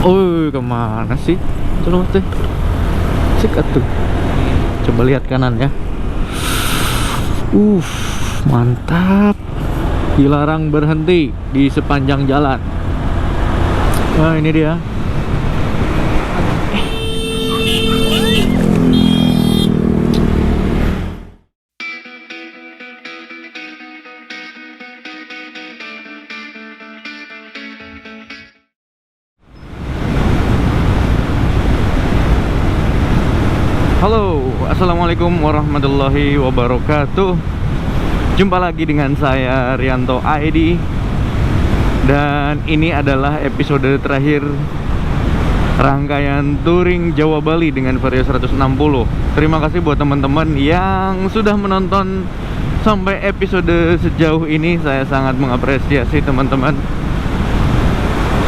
Oh, kemana sih? Terus teh, cek atuh. Coba lihat kanan ya. Uh, Mantap. Dilarang berhenti di sepanjang jalan. Nah, ini dia. Halo, assalamualaikum warahmatullahi wabarakatuh. Jumpa lagi dengan saya Rianto ID. Dan ini adalah episode terakhir rangkaian touring Jawa Bali dengan Vario 160. Terima kasih buat teman-teman yang sudah menonton sampai episode sejauh ini. Saya sangat mengapresiasi teman-teman.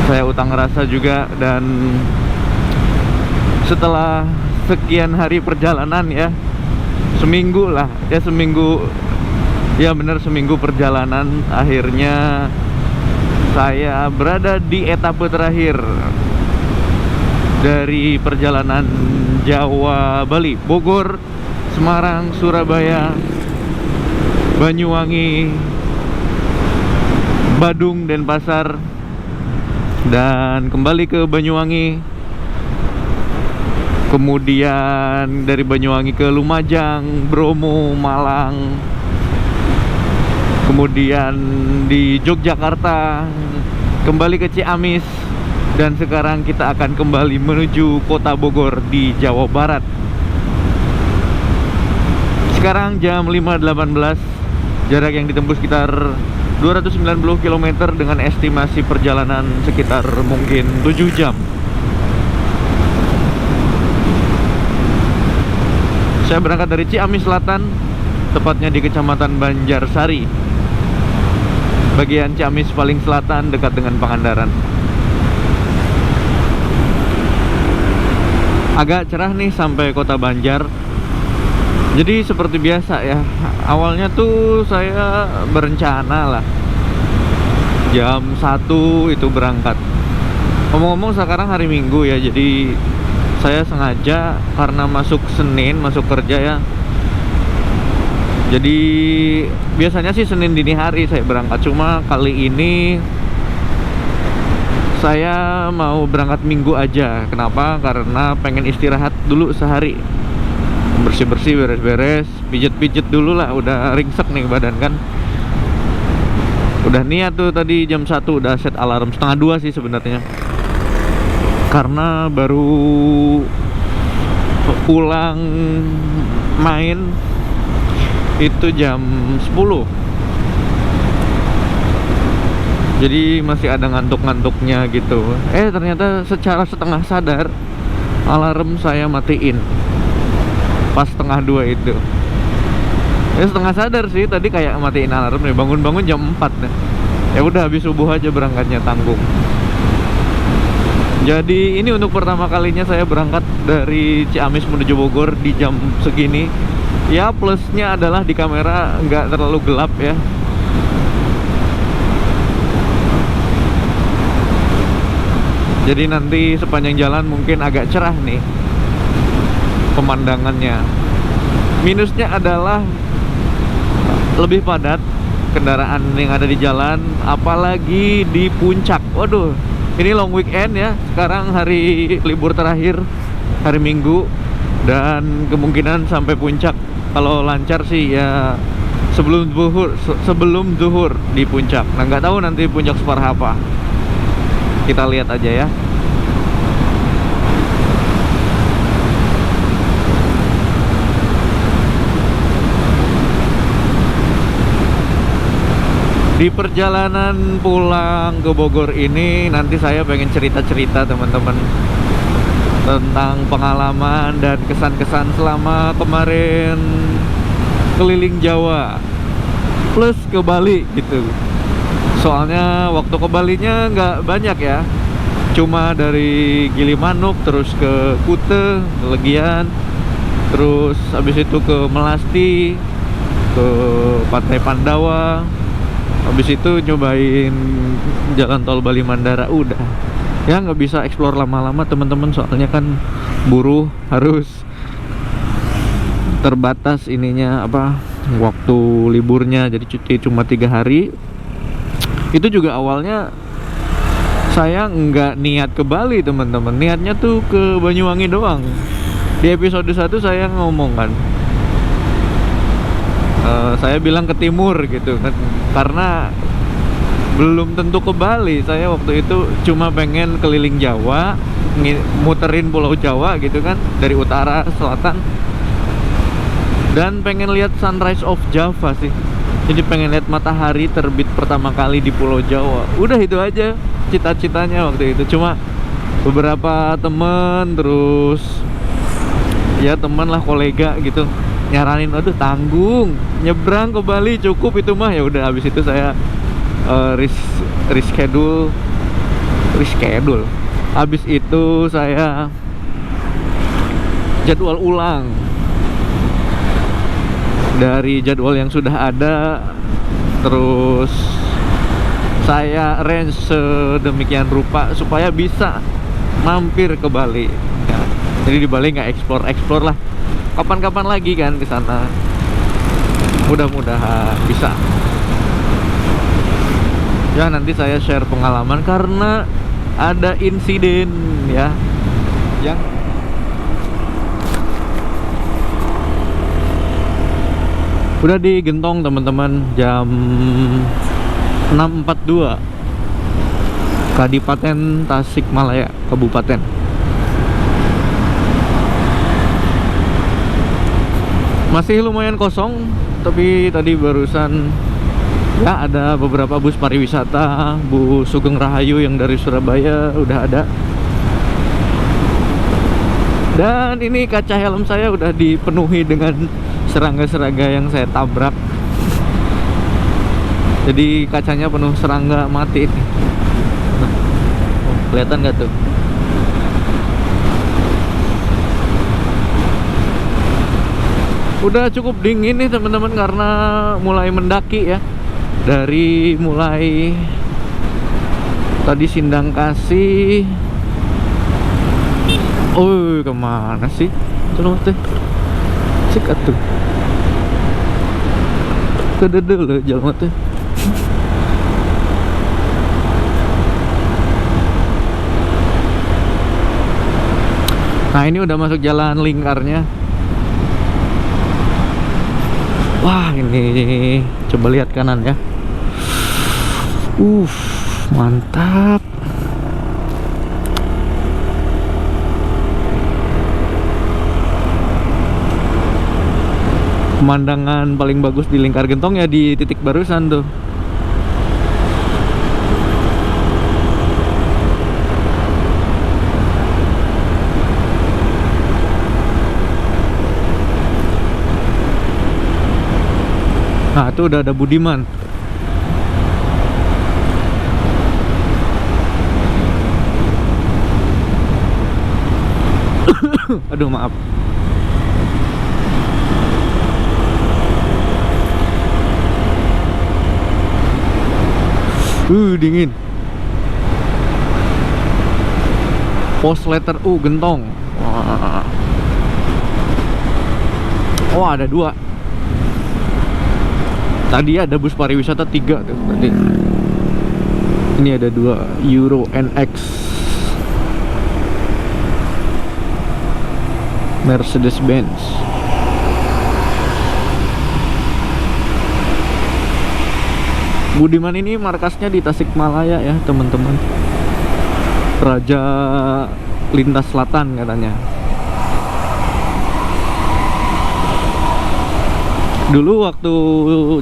Saya utang rasa juga. Dan setelah sekian hari perjalanan ya, seminggu lah ya, seminggu perjalanan, akhirnya saya berada di etape terakhir dari perjalanan Jawa Bali, Bogor, Semarang, Surabaya, Banyuwangi, Badung, Denpasar, dan kembali ke Banyuwangi. Kemudian dari Banyuwangi ke Lumajang, Bromo, Malang. Kemudian di Yogyakarta, kembali ke Ciamis. Dan sekarang kita akan kembali menuju kota Bogor di Jawa Barat. Sekarang jam 5.18. Jarak yang ditempuh sekitar 290 km dengan estimasi perjalanan sekitar mungkin 7 jam. Saya berangkat dari Ciamis Selatan, tepatnya di Kecamatan Banjarsari, bagian Ciamis paling selatan dekat dengan Pangandaran. Agak cerah nih sampai kota Banjar. Jadi seperti biasa ya, awalnya tuh saya berencana lah jam 1 itu berangkat. Ngomong-ngomong sekarang hari Minggu ya, jadi saya sengaja karena masuk Senin, masuk kerja ya. Jadi biasanya sih Senin dini hari saya berangkat, cuma kali ini saya mau berangkat Minggu aja. Kenapa? Karena pengen istirahat dulu sehari, bersih-bersih, beres-beres, pijet-pijet dulu lah. Udah ringsek nih badan kan. Udah niat tuh tadi jam 1 udah set alarm, setengah 2 sih sebenarnya. Karena baru pulang main itu jam 10. Jadi masih ada ngantuk-ngantuknya gitu. Ternyata secara setengah sadar alarm saya matiin pas setengah 2 itu. Setengah sadar sih tadi kayak matiin alarm nih, bangun-bangun jam 4 nih. Ya udah habis subuh aja berangkatnya, tanggung. Jadi ini untuk pertama kalinya saya berangkat dari Ciamis menuju Bogor di jam segini. Ya plusnya adalah di kamera nggak terlalu gelap ya. Jadi nanti sepanjang jalan mungkin agak cerah nih pemandangannya. Minusnya adalah lebih padat kendaraan yang ada di jalan, apalagi di puncak. Waduh, ini long weekend ya. Sekarang hari libur terakhir, hari Minggu. Dan kemungkinan sampai puncak kalau lancar sih ya sebelum zuhur di puncak. Nah nggak tahu nanti puncak separah apa. Kita lihat aja ya. Di perjalanan pulang ke Bogor ini nanti saya pengen cerita-cerita teman-teman tentang pengalaman dan kesan-kesan selama kemarin keliling Jawa plus ke Bali gitu. Soalnya waktu ke Balinya nggak banyak ya, cuma dari Gilimanuk terus ke Kute, Legian, terus habis itu ke Melasti, ke Pantai Pandawa. Habis itu nyobain jalan tol Bali Mandara udah. Ya nggak bisa explore lama-lama teman-teman, soalnya kan buruh, harus terbatas ininya apa, waktu liburnya, jadi cuti cuma 3 hari. Itu juga awalnya saya nggak niat ke Bali teman-teman, niatnya tuh ke Banyuwangi doang. Di episode 1 saya ngomong kan, saya bilang ke timur gitu kan, karena belum tentu ke Bali. Saya waktu itu cuma pengen keliling Jawa, muterin Pulau Jawa gitu kan, dari utara selatan, dan pengen lihat sunrise of Java sih. Jadi pengen lihat matahari terbit pertama kali di Pulau Jawa. Udah itu aja cita-citanya waktu itu. Cuma beberapa temen, terus ya teman lah, kolega gitu, nyaranin, aduh tanggung, nyebrang ke Bali cukup itu mah. Ya udah, habis itu saya reschedule. Habis itu saya jadwal ulang dari jadwal yang sudah ada, terus saya arrange sedemikian rupa supaya bisa mampir ke Bali ya. Jadi di Bali nggak explore lah, kapan-kapan lagi kan ke sana, mudah-mudahan bisa. Ya nanti saya share pengalaman, karena ada insiden ya yang udah digentong teman-teman, jam 6.42 Kadipaten Tasikmalaya, Kabupaten. Masih lumayan kosong, tapi tadi barusan ya ada beberapa bus pariwisata, bus Sugeng Rahayu yang dari Surabaya udah ada. Dan ini kaca helm saya udah dipenuhi dengan serangga-serangga yang saya tabrak. Jadi kacanya penuh serangga mati ini. Kelihatan nggak tuh? Udah cukup dingin nih teman-teman, karena mulai mendaki ya. Dari mulai tadi Sindang Kasih. Oh, kemana sih? Coba teh. Cek atuh. Kededel jalan teh. Nah, ini udah masuk jalan lingkarnya. Wah, ini coba lihat kanan ya. Mantap. Pemandangan paling bagus di Lingkar Gentong ya di titik barusan tuh. Nah, itu udah ada Budiman. Aduh, maaf. Dingin. Post letter U Gentong. Wah. Oh, ada 2. Tadi ada bus pariwisata 3 tuh tadi. Ini ada 2 Euro NX Mercedes Benz. Budiman ini markasnya di Tasikmalaya ya teman-teman. Raja Lintas Selatan katanya. Dulu waktu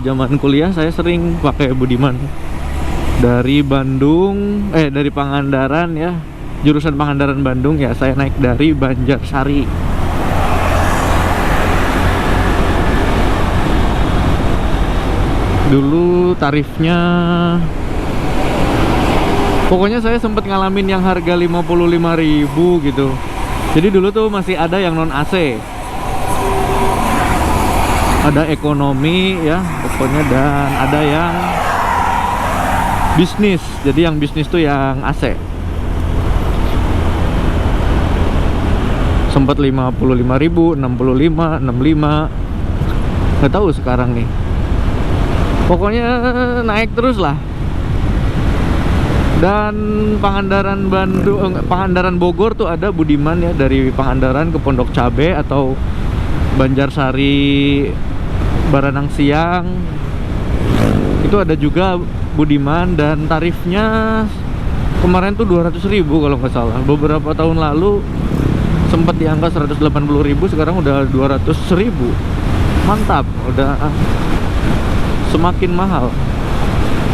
zaman kuliah saya sering pakai Budiman. Dari Bandung, dari Pangandaran ya, jurusan Pangandaran Bandung ya, saya naik dari Banjarsari. Dulu tarifnya, pokoknya saya sempat ngalamin yang harga 55.000 gitu. Jadi dulu tuh masih ada yang non AC, ada ekonomi ya pokoknya, dan ada yang bisnis. Jadi yang bisnis tuh yang AC. Sempat 55.000, 65, 65. Nggak tahu sekarang nih. Pokoknya naik terus lah. Dan Pangandaran Bogor tuh ada Budiman ya, dari Pangandaran ke Pondok Cabe atau Banjarsari Baranang Siang. Itu ada juga Budiman, dan tarifnya kemarin tuh 200.000 kalau nggak salah. Beberapa tahun lalu sempat di angka 180.000, sekarang udah 200.000. Mantap, udah semakin mahal.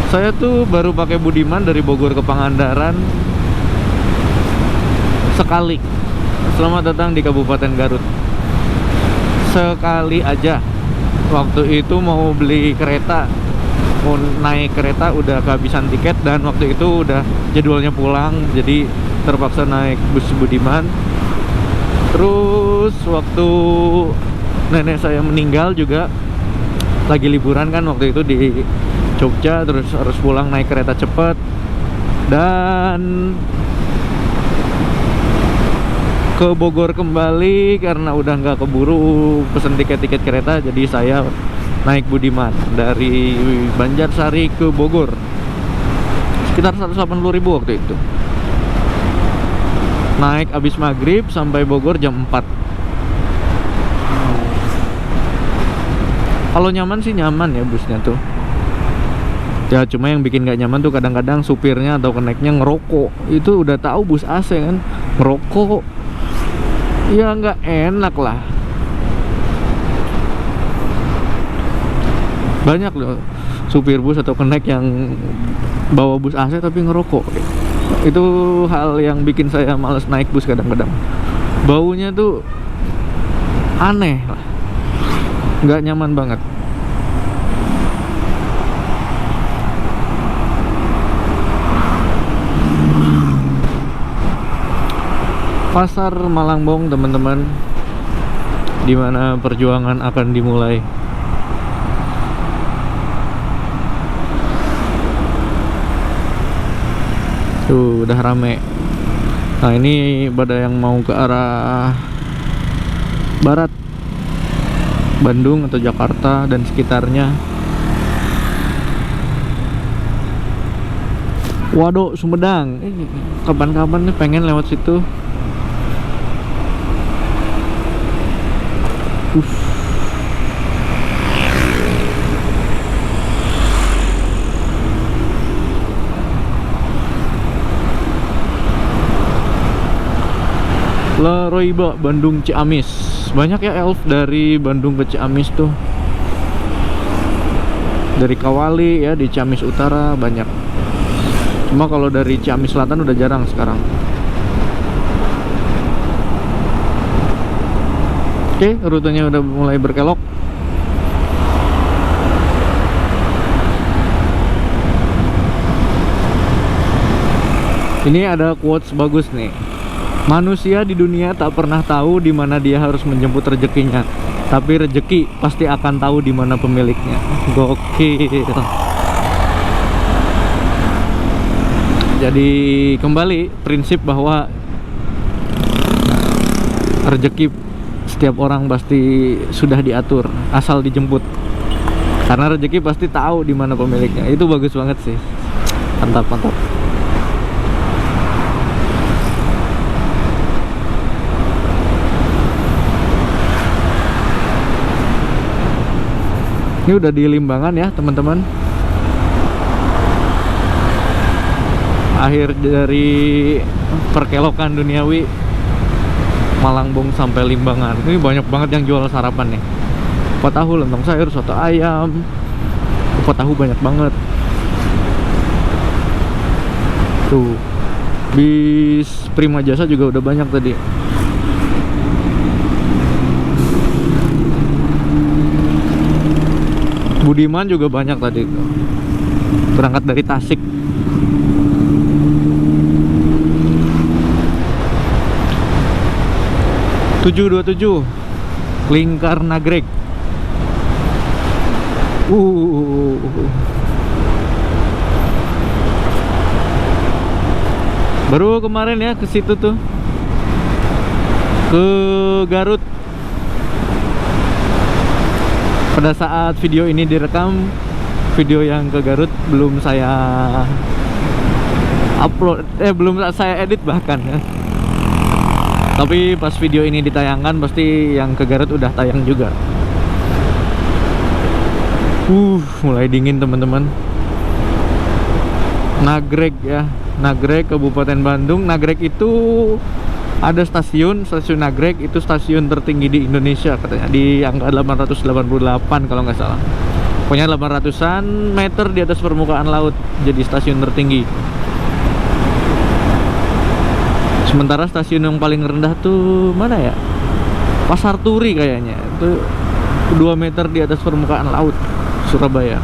Saya tuh baru pakai Budiman dari Bogor ke Pangandaran sekali. Selamat datang di Kabupaten Garut. Sekali aja. Waktu itu mau beli kereta, mau naik kereta udah kehabisan tiket, dan waktu itu udah jadwalnya pulang, jadi terpaksa naik bus Budiman. Terus waktu nenek saya meninggal juga, lagi liburan kan waktu itu di Jogja, terus harus pulang naik kereta cepat, dan ke Bogor kembali karena udah nggak keburu pesen tiket kereta. Jadi saya naik Budiman dari Banjarsari ke Bogor, sekitar 180.000 waktu itu. Naik abis maghrib sampai Bogor jam 4. Kalau nyaman sih nyaman ya busnya tuh. Ya cuma yang bikin gak nyaman tuh kadang-kadang supirnya atau keneknya ngerokok. Itu udah tahu bus AC kan, ngerokok. Ya nggak enak lah. Banyak loh supir bus atau kenek yang bawa bus AC tapi ngerokok. Itu hal yang bikin saya males naik bus kadang-kadang. Baunya tuh aneh lah, nggak nyaman banget. Pasar Malangbong teman-teman, dimana perjuangan akan dimulai. Tuh udah rame. Nah ini pada yang mau ke arah barat, Bandung atau Jakarta dan sekitarnya. Waduh, Sumedang. Kapan-kapan nih pengen lewat situ. Leroiba, Bandung Ciamis. Banyak ya elf dari Bandung ke Ciamis tuh. Dari Kawali ya, di Ciamis Utara banyak. Cuma kalau dari Ciamis Selatan udah jarang sekarang. Oke, rutenya udah mulai berkelok. Ini ada quotes bagus nih. Manusia di dunia tak pernah tahu di mana dia harus menjemput rezekinya, tapi rezeki pasti akan tahu di mana pemiliknya. Gokil. Jadi kembali prinsip bahwa rezeki setiap orang pasti sudah diatur, asal dijemput. Karena rezeki pasti tahu di mana pemiliknya. Itu bagus banget sih. Mantap, mantap. Ini udah di Limbangan ya teman-teman. Akhir dari perkelokan duniawi Malangbong sampai Limbangan. Ini banyak banget yang jual sarapan nih. Kupat tahu, lontong sayur, soto ayam. Kupat tahu banyak banget. Tuh, bis Prima Jasa juga udah banyak tadi. Budiman juga banyak tadi tuh. Berangkat dari Tasik. (727) Lingkar Nagrek. Baru kemarin ya ke situ tuh. ke Garut. Pada saat video ini direkam, video yang ke Garut belum saya upload, belum saya edit bahkan ya. Tapi pas video ini ditayangkan pasti yang ke Garut udah tayang juga. Mulai dingin teman-teman. Nagreg ya, Nagreg Kabupaten Bandung. Nagreg itu ada stasiun Nagreg, itu stasiun tertinggi di Indonesia katanya, di angka 888 kalau nggak salah. Pokoknya 800-an meter di atas permukaan laut, jadi stasiun tertinggi. Sementara stasiun yang paling rendah tuh mana ya? Pasar Turi kayaknya, itu 2 meter di atas permukaan laut, Surabaya.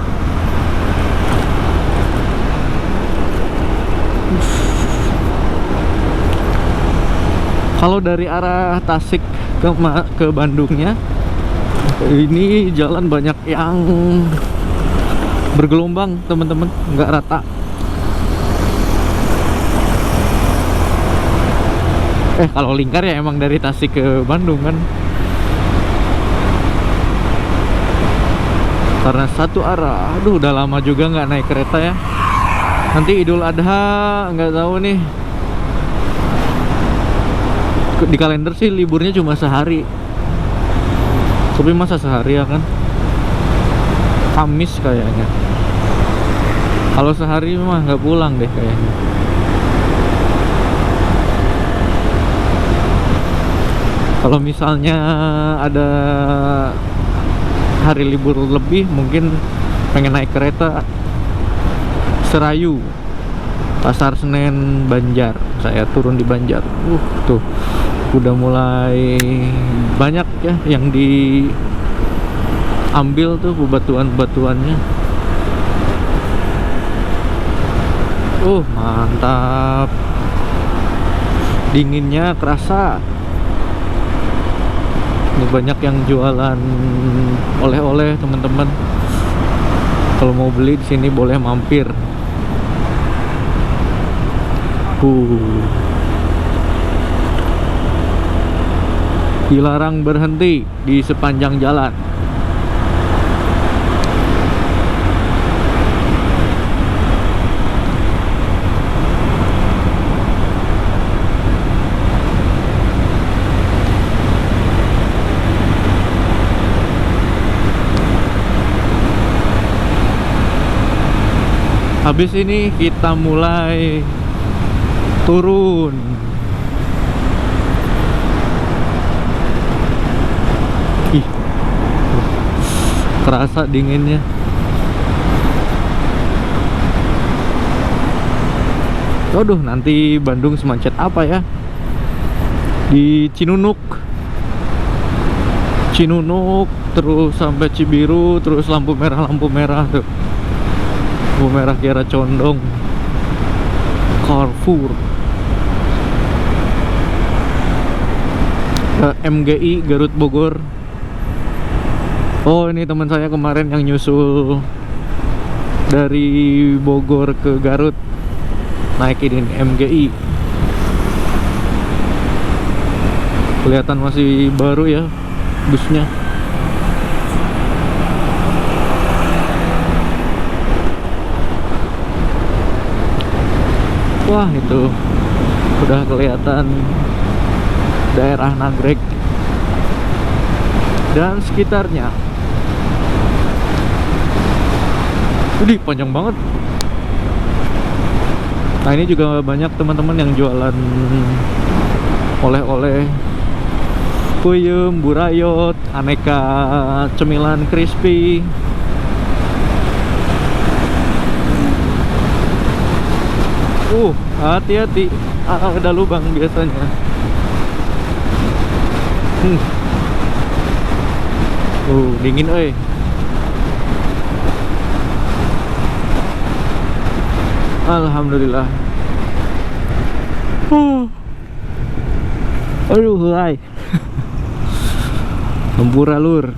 Kalau dari arah Tasik ke Bandungnya, ini jalan banyak yang bergelombang teman-teman, nggak rata. Kalau lingkar ya emang dari Tasik ke Bandung kan, karena satu arah. Aduh, udah lama juga nggak naik kereta ya. Nanti Idul Adha nggak tahu nih. Di kalender sih liburnya cuma sehari, tapi masa sehari ya kan? Kamis kayaknya. Kalau sehari mah nggak pulang deh kayaknya. Kalau misalnya ada hari libur lebih, mungkin pengen naik kereta Serayu, Pasar Senen, Banjar. Saya turun di Banjar. Tuh udah mulai banyak ya yang diambil tuh bebatuan-bebatuannya. Mantap. Dinginnya kerasa. Ini banyak yang jualan oleh-oleh teman-teman. Kalau mau beli di sini boleh mampir. Dilarang berhenti di sepanjang jalan. Habis ini kita mulai turun. Terasa dinginnya. Waduh, nanti Bandung semacet apa ya? Di Cinunuk, terus sampai Cibiru, terus lampu merah tuh. Lampu merah Kiara Condong, Carrefour, MGI Garut Bogor. Ini teman saya kemarin yang nyusul dari Bogor ke Garut, naikin MGI. Kelihatan masih baru ya busnya. Wah, itu udah kelihatan daerah Nagreg dan sekitarnya. Ini panjang banget. Nah, ini juga banyak teman-teman yang jualan oleh-oleh, puyem, burayot, aneka cemilan crispy. Hati-hati, ada lubang biasanya. Dingin Alhamdulillah. Aduh, hai. Tempura lur.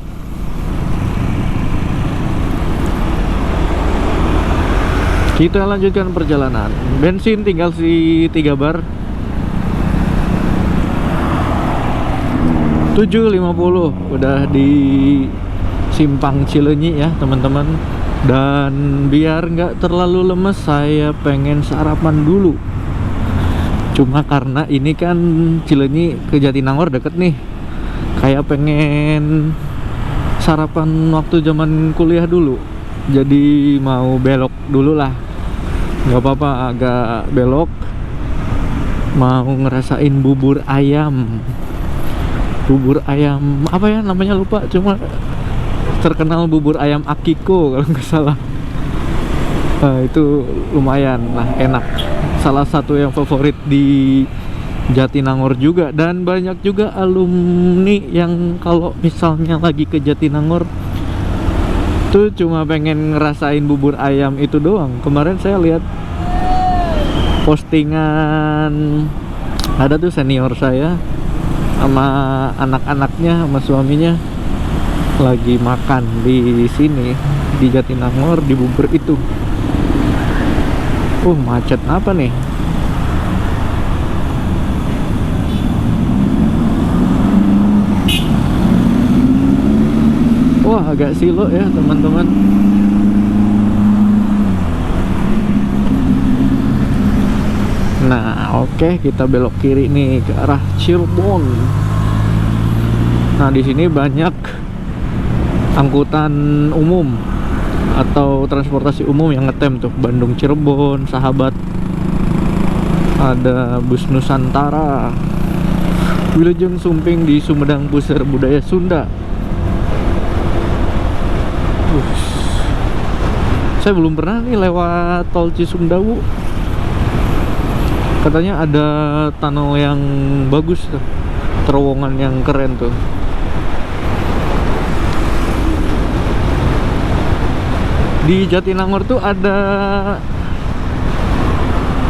Kita lanjutkan perjalanan. Bensin tinggal si 3 bar. 7.50 udah di Simpang Cileunyi ya teman-teman. Dan biar nggak terlalu lemes, saya pengen sarapan dulu. Cuma karena ini kan Cileunyi ke Jatinangor deket nih, kayak pengen sarapan waktu zaman kuliah dulu. Jadi mau belok dulu lah, nggak apa-apa agak belok. Mau ngerasain bubur ayam apa ya namanya, lupa, cuma terkenal bubur ayam Akiko kalau nggak salah. Nah, itu lumayan lah, enak, salah satu yang favorit di Jatinangor juga. Dan banyak juga alumni yang kalau misalnya lagi ke Jatinangor tuh cuma pengen ngerasain bubur ayam itu doang. Kemarin saya lihat postingan, ada tuh senior saya sama anak-anaknya sama suaminya lagi makan di sini di Jatinangor di bubur itu. Macet apa nih? Wah, agak silo ya teman-teman. Nah, oke, kita belok kiri nih ke arah Cirebon. Nah, di sini banyak angkutan umum atau transportasi umum yang ngetem tuh, Bandung Cirebon, Sahabat. Ada bus Nusantara, Wilujeng Sumping di Sumedang Pusat Budaya Sunda. Saya belum pernah nih lewat tol Cisumdawu. Katanya ada tunnel yang bagus tuh, terowongan yang keren tuh. Di Jatinangor tuh ada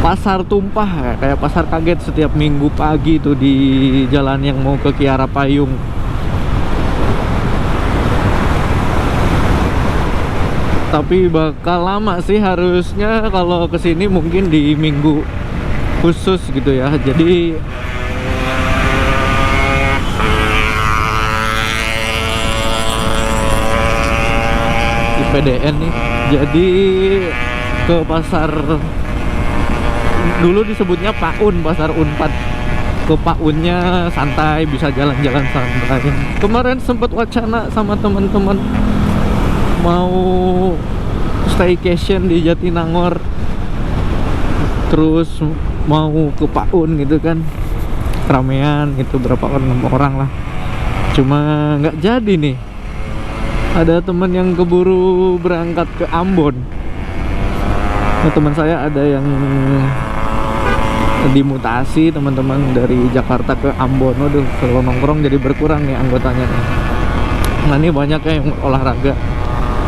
pasar tumpah ya, kayak pasar kaget setiap minggu pagi tuh di jalan yang mau ke Kiara Payung. Tapi bakal lama sih, harusnya kalau kesini mungkin di minggu khusus gitu ya. Jadi di PDN nih, jadi ke pasar, dulu disebutnya Paun, pasar Unpad. Ke Paunnya santai, bisa jalan-jalan santai. Kemarin sempat wacana sama teman-teman mau staycation di Jatinangor, terus mau ke Paun gitu kan, ramean gitu, berapa orang, 6 orang lah. Cuma nggak jadi nih, ada teman yang keburu berangkat ke Ambon. Nah, teman saya ada yang dimutasi teman-teman dari Jakarta ke Ambon. Waduh, kalau nongkrong jadi berkurang nih anggotanya nih. Nah, ini banyak yang olahraga.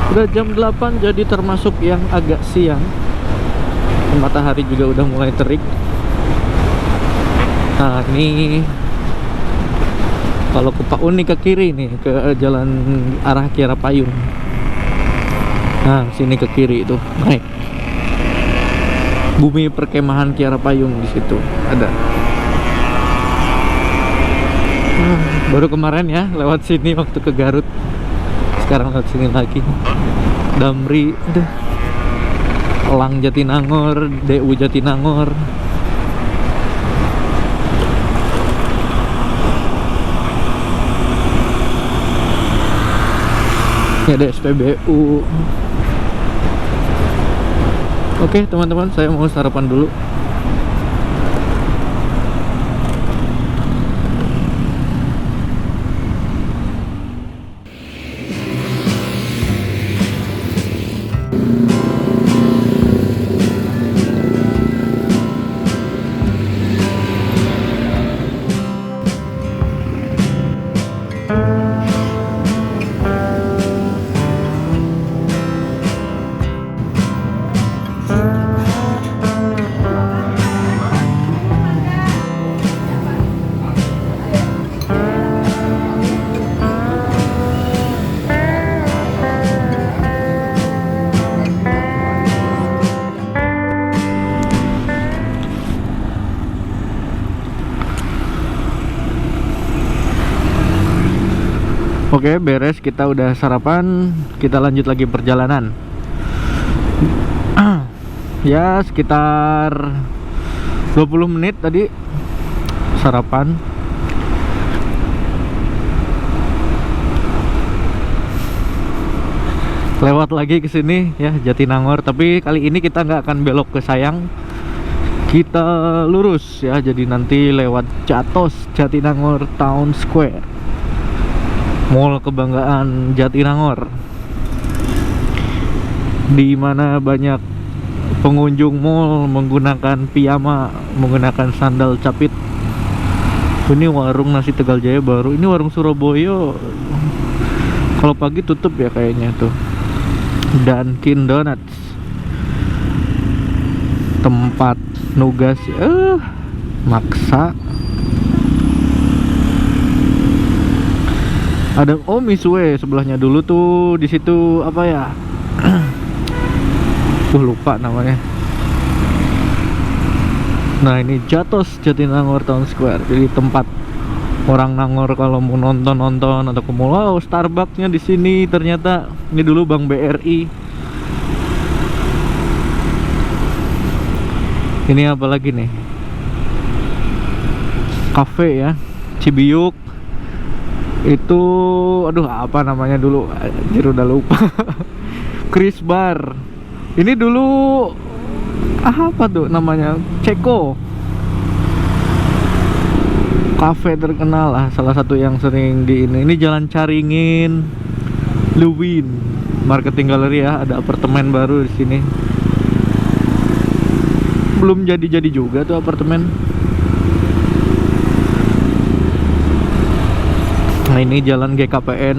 Udah jam 8, jadi termasuk yang agak siang. Matahari juga udah mulai terik. Nah, ini kalau ke Paun nih ke kiri nih, ke jalan arah Kiara Payung. Nah, sini ke kiri itu naik. Bumi perkemahan Kiara Payung di situ ada. Baru kemarin ya lewat sini waktu ke Garut. Sekarang lewat sini lagi. Damri, aduh. Elang Jatinangor, DU Jatinangor. Ini ada SPBU. Oke teman-teman, saya mau sarapan dulu. Oke, beres, kita udah sarapan, kita lanjut lagi perjalanan. Ya, sekitar 20 menit tadi sarapan. Lewat lagi ke sini ya, Jatinangor, tapi kali ini kita nggak akan belok ke Sayang. Kita lurus ya, jadi nanti lewat Jatos, Jatinangor Town Square, Mall kebanggaan Jatinangor, di mana banyak pengunjung mall menggunakan piyama, menggunakan sandal capit. Ini warung nasi Tegal Jaya baru, ini warung Surabaya. Kalau pagi tutup ya kayaknya tuh. Dunkin Donuts, tempat nugas, maksa. Ada Misue sebelahnya dulu tuh, di situ apa ya? Lupa namanya. Nah, ini Jatos, Jatinangor Town Square. Jadi tempat orang Nangor kalau mau nonton atau ke mall. Wow, Starbucksnya di sini ternyata. Ini dulu Bank BRI. Ini apa lagi nih? Cafe ya, Cibiuk. Itu, aduh apa namanya dulu? Anjir udah lupa. Chris Bar. Ini dulu apa tuh namanya? Ceko. Cafe terkenal lah, salah satu yang sering di ini Jalan Caringin, Lewin, Marketing Gallery ya, ada apartemen baru di sini. Belum jadi juga tuh apartemen. Nah, ini Jalan GKPN.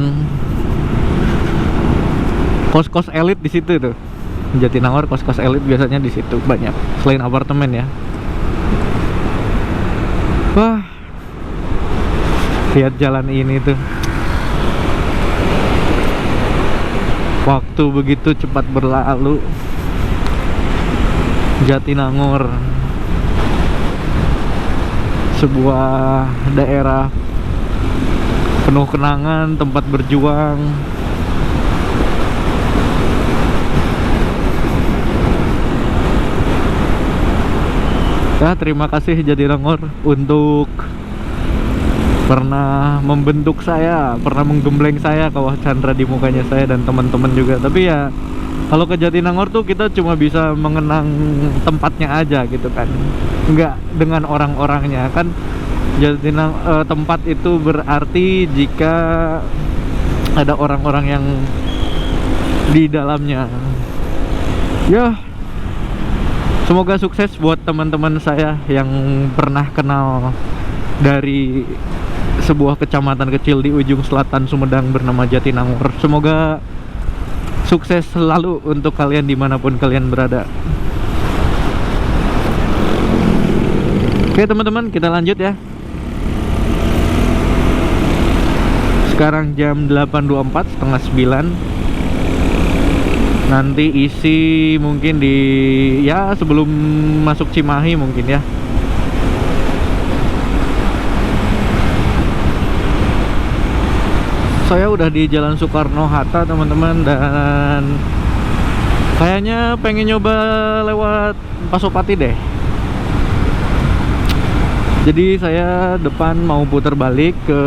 Kos-kos elit di situ tuh. Jatinangor kos-kos elit biasanya di situ banyak, selain apartemen ya. Wah, lihat jalan ini tuh, waktu begitu cepat berlalu. Jatinangor, sebuah daerah penuh kenangan, tempat berjuang. Ya, terima kasih Jatinangor untuk pernah membentuk saya, pernah menggembleng saya, Kawah Chandra di mukanya saya dan teman-teman juga. Tapi ya, kalau ke Jatinangor tuh kita cuma bisa mengenang tempatnya aja gitu kan, nggak dengan orang-orangnya kan. Tempat itu berarti jika ada orang-orang yang di dalamnya. Ya, semoga sukses buat teman-teman saya yang pernah kenal dari sebuah kecamatan kecil di ujung selatan Sumedang bernama Jatinangor. Semoga sukses selalu untuk kalian dimanapun kalian berada. Oke teman-teman, kita lanjut ya. Sekarang jam 8.24, setengah 9. Nanti isi mungkin di, ya sebelum masuk Cimahi mungkin ya. Saya udah di Jalan Soekarno-Hatta teman-teman, dan kayaknya pengen nyoba lewat Pasopati deh. Jadi saya depan mau putar balik ke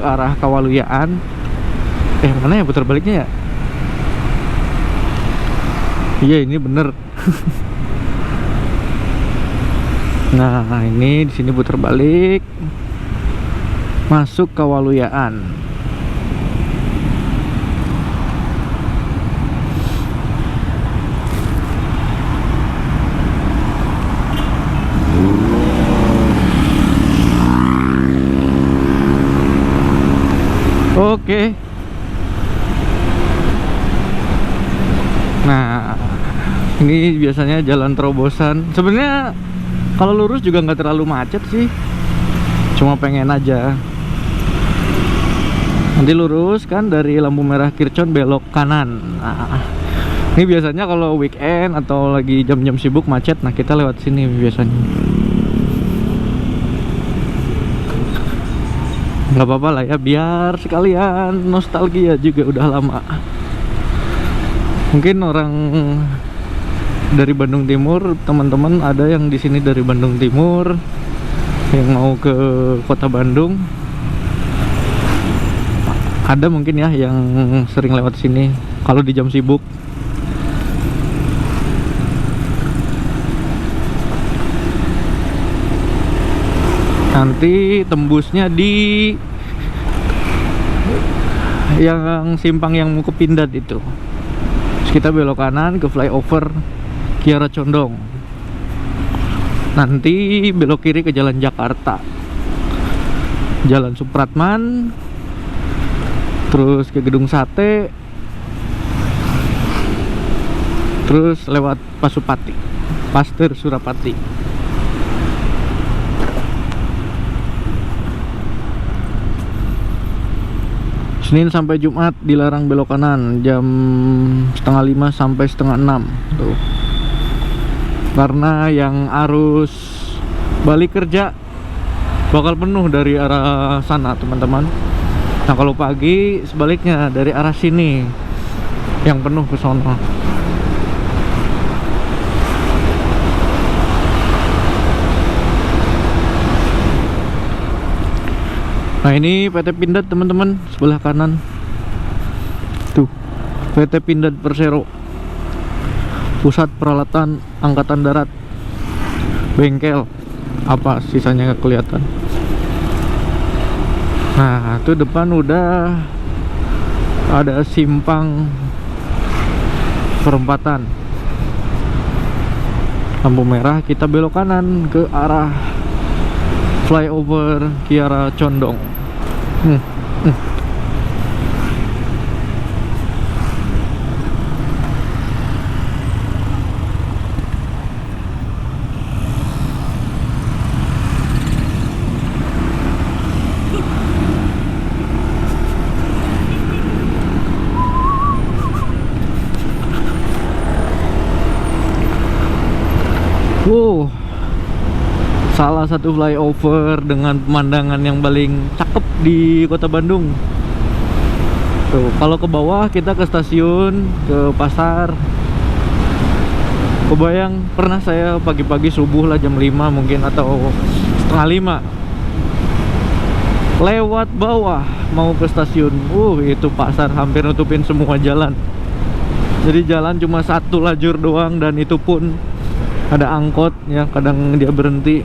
arah Kawaluyaan. Mana ya putar baliknya ya? Iya, ini bener. Nah, ini di sini putar balik, masuk Kawaluyaan. Oke. Nah, ini biasanya jalan terobosan. Sebenarnya kalau lurus juga nggak terlalu macet sih, cuma pengen aja. Nanti lurus kan dari lampu merah Kircon belok kanan. Nah, ini biasanya kalau weekend atau lagi jam-jam sibuk macet. Nah, kita lewat sini biasanya. nggak apa-apa lah ya, biar sekalian nostalgia juga, udah lama. Mungkin orang dari Bandung Timur, teman-teman ada yang di sini dari Bandung Timur yang mau ke kota Bandung, ada mungkin ya yang sering lewat sini kalau di jam sibuk. Nanti tembusnya di yang simpang yang mau ke Pindad itu. Terus kita belok kanan ke flyover Kiara Condong. Nanti belok kiri ke Jalan Jakarta, Jalan Supratman, terus ke Gedung Sate, terus lewat Pasupati, Pasteur Surapati. Senin sampai Jumat dilarang belok kanan jam 4:30 sampai 5:30 tuh. Karena yang arus balik kerja bakal penuh dari arah sana, teman-teman. Nah, kalau pagi sebaliknya dari arah sini yang penuh ke sono. Nah, ini PT Pindad, teman-teman, sebelah kanan. Tuh, PT Pindad Persero. Pusat Peralatan Angkatan Darat. Bengkel. Apa sisanya nggak kelihatan. Nah, itu depan udah ada simpang perempatan. Lampu merah, kita belok kanan ke arah flyover Kiara Condong. Salah satu flyover dengan pemandangan yang paling cakep di kota Bandung. Tuh, kalau ke bawah kita ke stasiun, ke pasar. Kebayang pernah saya pagi-pagi subuh lah jam 5 mungkin atau 4:30 lewat bawah mau ke stasiun. Itu pasar hampir nutupin semua jalan. Jadi jalan cuma satu lajur doang, dan itu pun ada angkot ya, kadang dia berhenti.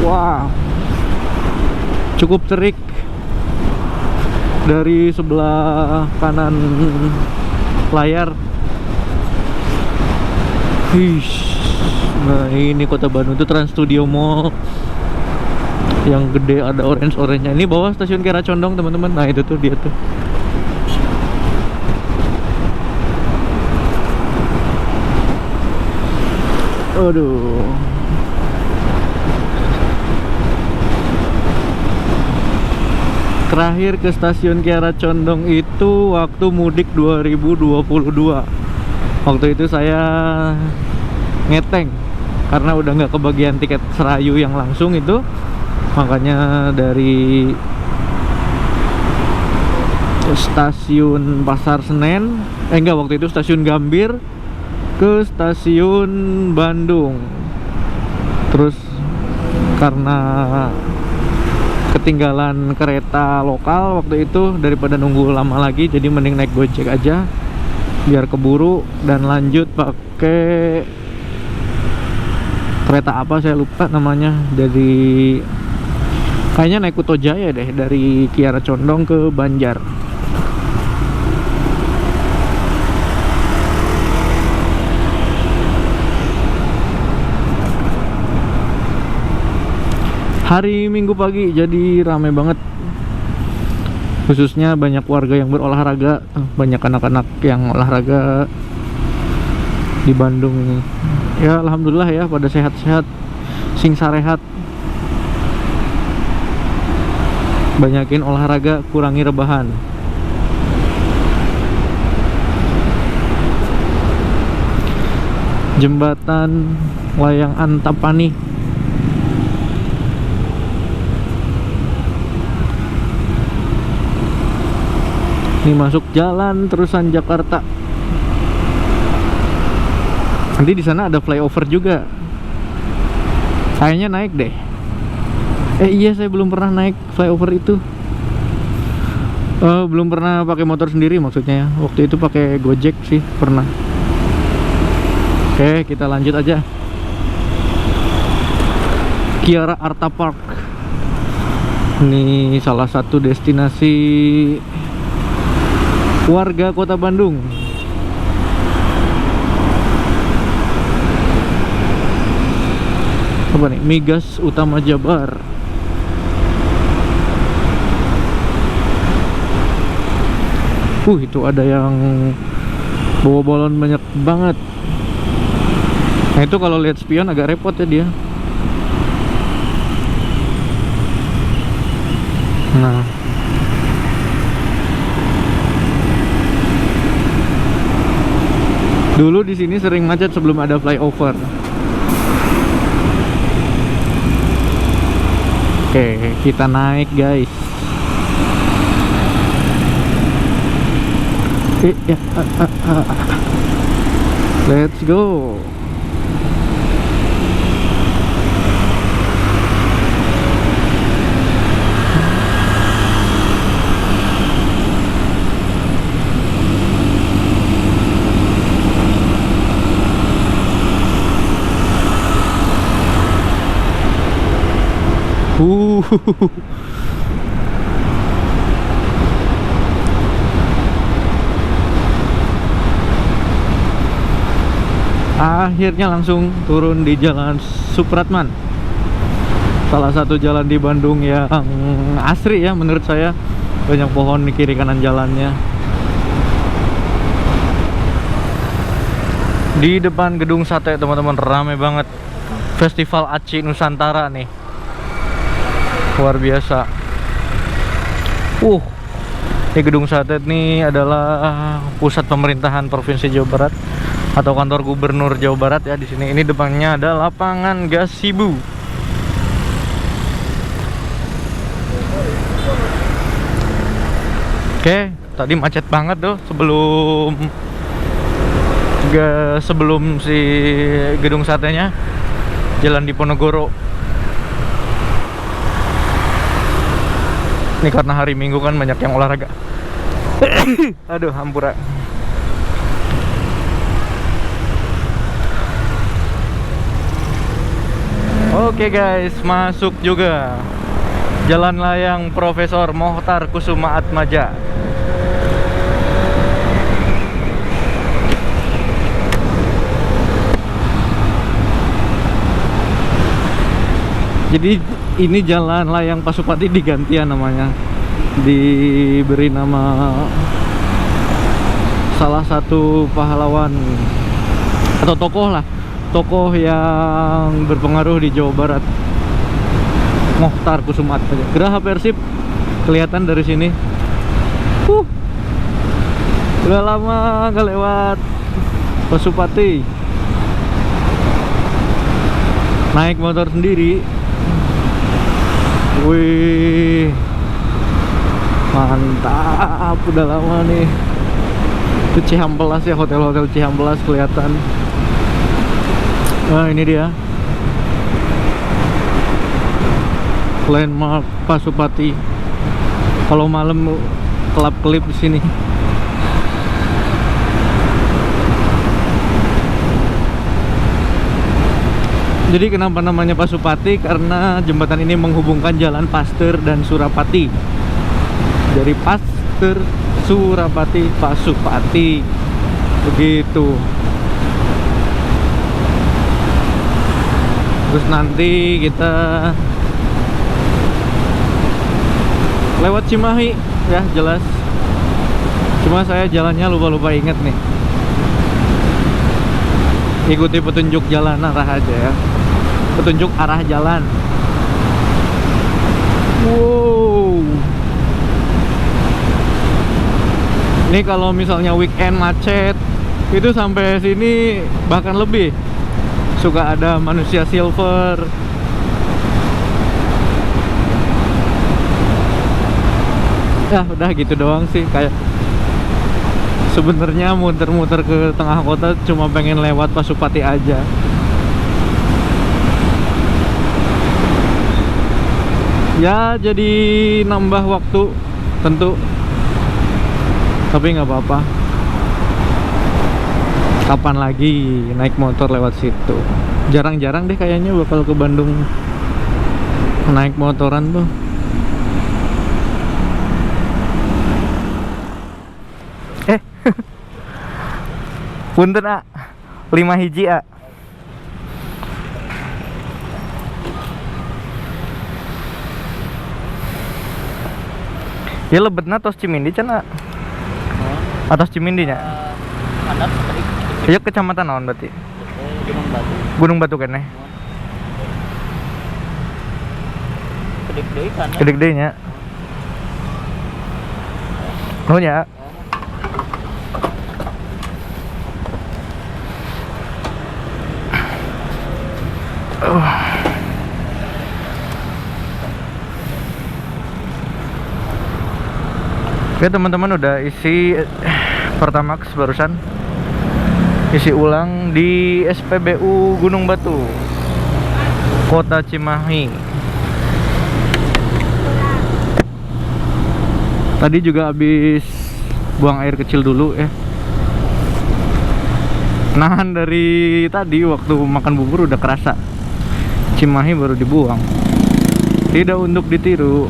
Wow, cukup terik. Dari sebelah kanan layar. Nah, ini kota Bandung itu Trans Studio Mall yang gede, ada orange-oranye. Ini bawah stasiun Kiara Condong, teman-teman. Nah, itu tuh dia tuh. Aduh. Terakhir ke stasiun Kiara Condong itu waktu mudik 2022. Waktu itu saya ngeteng karena udah nggak kebagian tiket Serayu yang langsung itu. Makanya dari stasiun Pasar Senen, waktu itu stasiun Gambir ke stasiun Bandung. Terus karena ketinggalan kereta lokal waktu itu, daripada nunggu lama lagi, jadi mending naik Gojek aja biar keburu, dan lanjut pakai kereta apa saya lupa namanya, dari kayaknya naik Kuto Jaya deh, dari Kiara Condong ke Banjar. Hari Minggu pagi jadi rame banget, khususnya banyak warga yang berolahraga, banyak anak-anak yang olahraga di Bandung ini. Ya alhamdulillah ya, pada sehat-sehat, sing sarehat. Banyakin olahraga, kurangi rebahan. Jembatan Layang Antapani Ini masuk jalan terusan Jakarta. Nanti di sana ada flyover juga. Kayaknya naik deh. Iya, saya belum pernah naik flyover itu. Belum pernah pakai motor sendiri maksudnya ya. Waktu itu pakai Gojek sih pernah. Oke, kita lanjut aja. Kiara Arta Park. Ini salah satu destinasi warga Kota Bandung. Apa nih? Migas Utama Jabar. Itu ada yang bawa balon banyak banget. Nah itu kalau lihat spion agak repot ya dia. Nah, dulu di sini sering macet sebelum ada flyover. Oke, kita naik guys. Let's go. Akhirnya langsung turun di Jalan Supratman. Salah satu jalan di Bandung yang asri ya menurut saya. Banyak pohon di kiri kanan jalannya. Di depan gedung sate teman-teman, rame banget. Festival Aci Nusantara nih. Luar biasa. Ini gedung sate ini adalah pusat pemerintahan Provinsi Jawa Barat atau kantor gubernur Jawa Barat ya di sini. Ini depannya ada lapangan gazebo. Oke, tadi macet banget tuh sebelum si gedung satenya. Jalan Diponegoro. Ini karena hari Minggu kan banyak yang olahraga. Aduh, hampura. Oke guys, masuk juga Jalan Layang Profesor Mokhtar Kusuma Atmaja. Jadi ini Jalan Layang Pasupati digantian namanya. Diberi nama salah satu pahlawan atau tokoh yang berpengaruh di Jawa Barat, Mokhtar Kusuma Atmaja. Geraha Persib kelihatan dari sini. Udah lama gak lewat Pasupati. Naik motor sendiri. Wih, mantap, udah lama nih. Itu Cihampelas ya, hotel-hotel Cihampelas kelihatan. Nah ini dia landmark Pasupati. Kalau malam kelap-kelip di sini. Jadi kenapa namanya Pasupati? Karena jembatan ini menghubungkan Jalan Pasteur dan Surapati. Dari Pasteur, Surapati, Pasupati. Begitu. Terus nanti kita lewat Cimahi ya, jelas. Cuma saya jalannya lupa-lupa inget nih. Ikuti petunjuk jalan arah aja ya. Petunjuk arah jalan. Wow. Ini kalau misalnya weekend macet, itu sampai sini bahkan lebih. Suka ada manusia silver. Ya udah gitu doang sih, kayak Sebenarnya muter-muter ke tengah kota cuma pengen lewat Pasupati aja. Ya jadi nambah waktu tentu, tapi nggak apa-apa. Kapan lagi naik motor lewat situ? Jarang-jarang deh kayaknya bakal ke Bandung naik motoran tuh. Punten A 5 hiji A. Ya lebetna tos Cimindi cenah. Atas Cimindinya. Anak tadi Iya kecamatan naon berarti? Gunung Batu. Gunung Batu keneh. Gede-gede kan. Gede-gede nya. Oh ya. Oke teman-teman, udah isi Pertamax barusan, isi ulang di SPBU Gunung Batu, Kota Cimahi. Tadi juga habis buang air kecil dulu ya. Nahan dari tadi waktu makan bubur udah kerasa. Cimahi baru dibuang. Tidak untuk ditiru.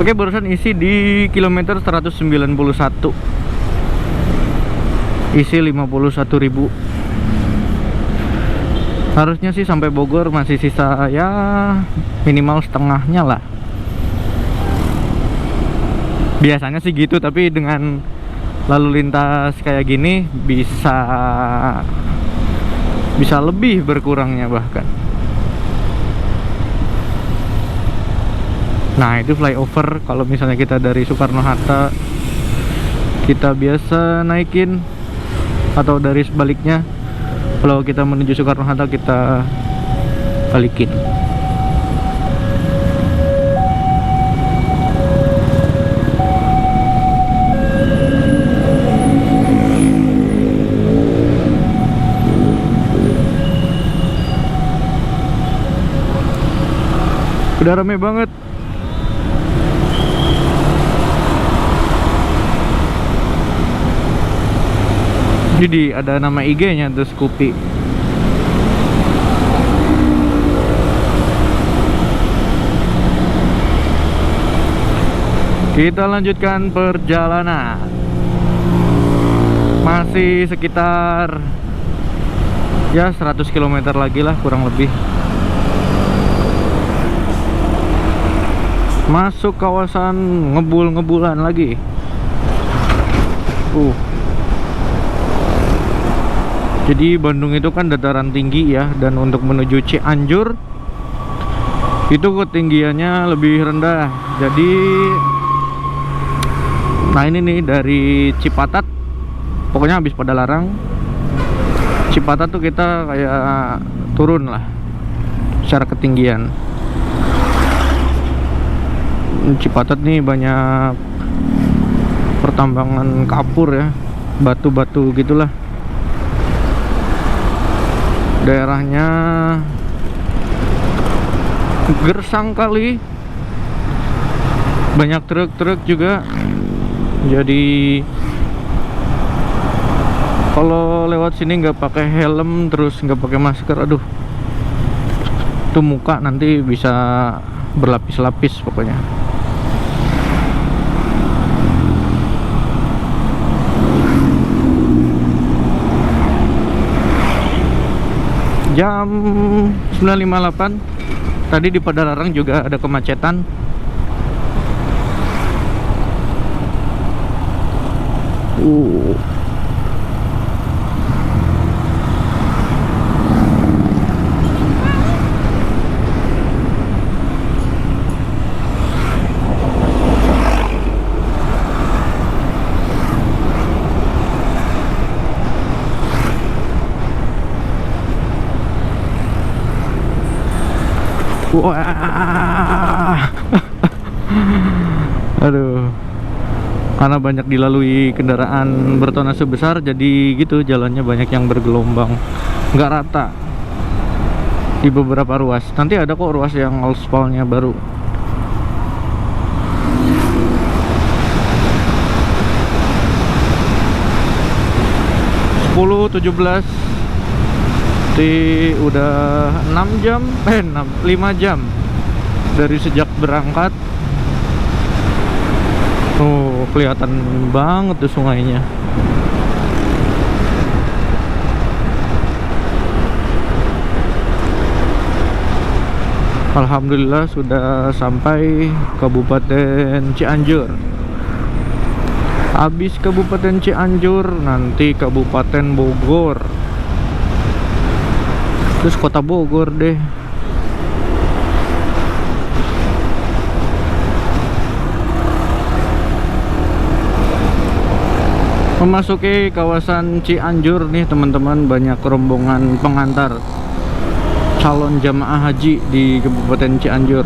Oke, barusan isi di kilometer 191. Isi 51.000. Harusnya sih sampai Bogor masih sisa ya minimal setengahnya lah. Biasanya sih gitu, tapi dengan lalu lintas kayak gini bisa lebih berkurangnya bahkan. Nah itu flyover, kalau misalnya kita dari Soekarno-Hatta kita biasa naikin, atau dari sebaliknya kalau kita menuju Soekarno-Hatta kita balikin. Udah rame banget. Jadi ada nama IG-nya tuh, Scoopy. Kita lanjutkan perjalanan. Masih sekitar ya 100 km lagi lah kurang lebih. Masuk kawasan ngebul-ngebulan lagi. Jadi Bandung itu kan dataran tinggi ya, dan untuk menuju Cianjur itu ketinggiannya lebih rendah. Jadi nah ini nih dari Cipatat, pokoknya habis Padalarang, Cipatat tuh kita kayak turun lah secara ketinggian. Cipatat nih banyak pertambangan kapur ya, batu-batu gitulah. Daerahnya gersang kali, banyak truk-truk juga. Jadi kalau lewat sini nggak pakai helm terus nggak pakai masker, aduh, tuh muka nanti bisa berlapis-lapis pokoknya. Jam 9.58 tadi di Padalarang juga ada kemacetan. Wah. Aduh. Karena banyak dilalui kendaraan bertonase besar, jadi gitu jalannya banyak yang bergelombang, nggak rata di beberapa ruas. Nanti ada kok ruas yang aspalnya baru. Sepuluh 17 udah 6 jam 5 jam dari sejak berangkat. Oh, kelihatan banget tuh sungainya. Alhamdulillah sudah sampai Kabupaten Cianjur. Habis Kabupaten Cianjur, nanti Kabupaten Bogor, terus Kota Bogor deh. Memasuki kawasan Cianjur nih teman-teman, banyak rombongan pengantar calon jamaah haji di Kabupaten Cianjur.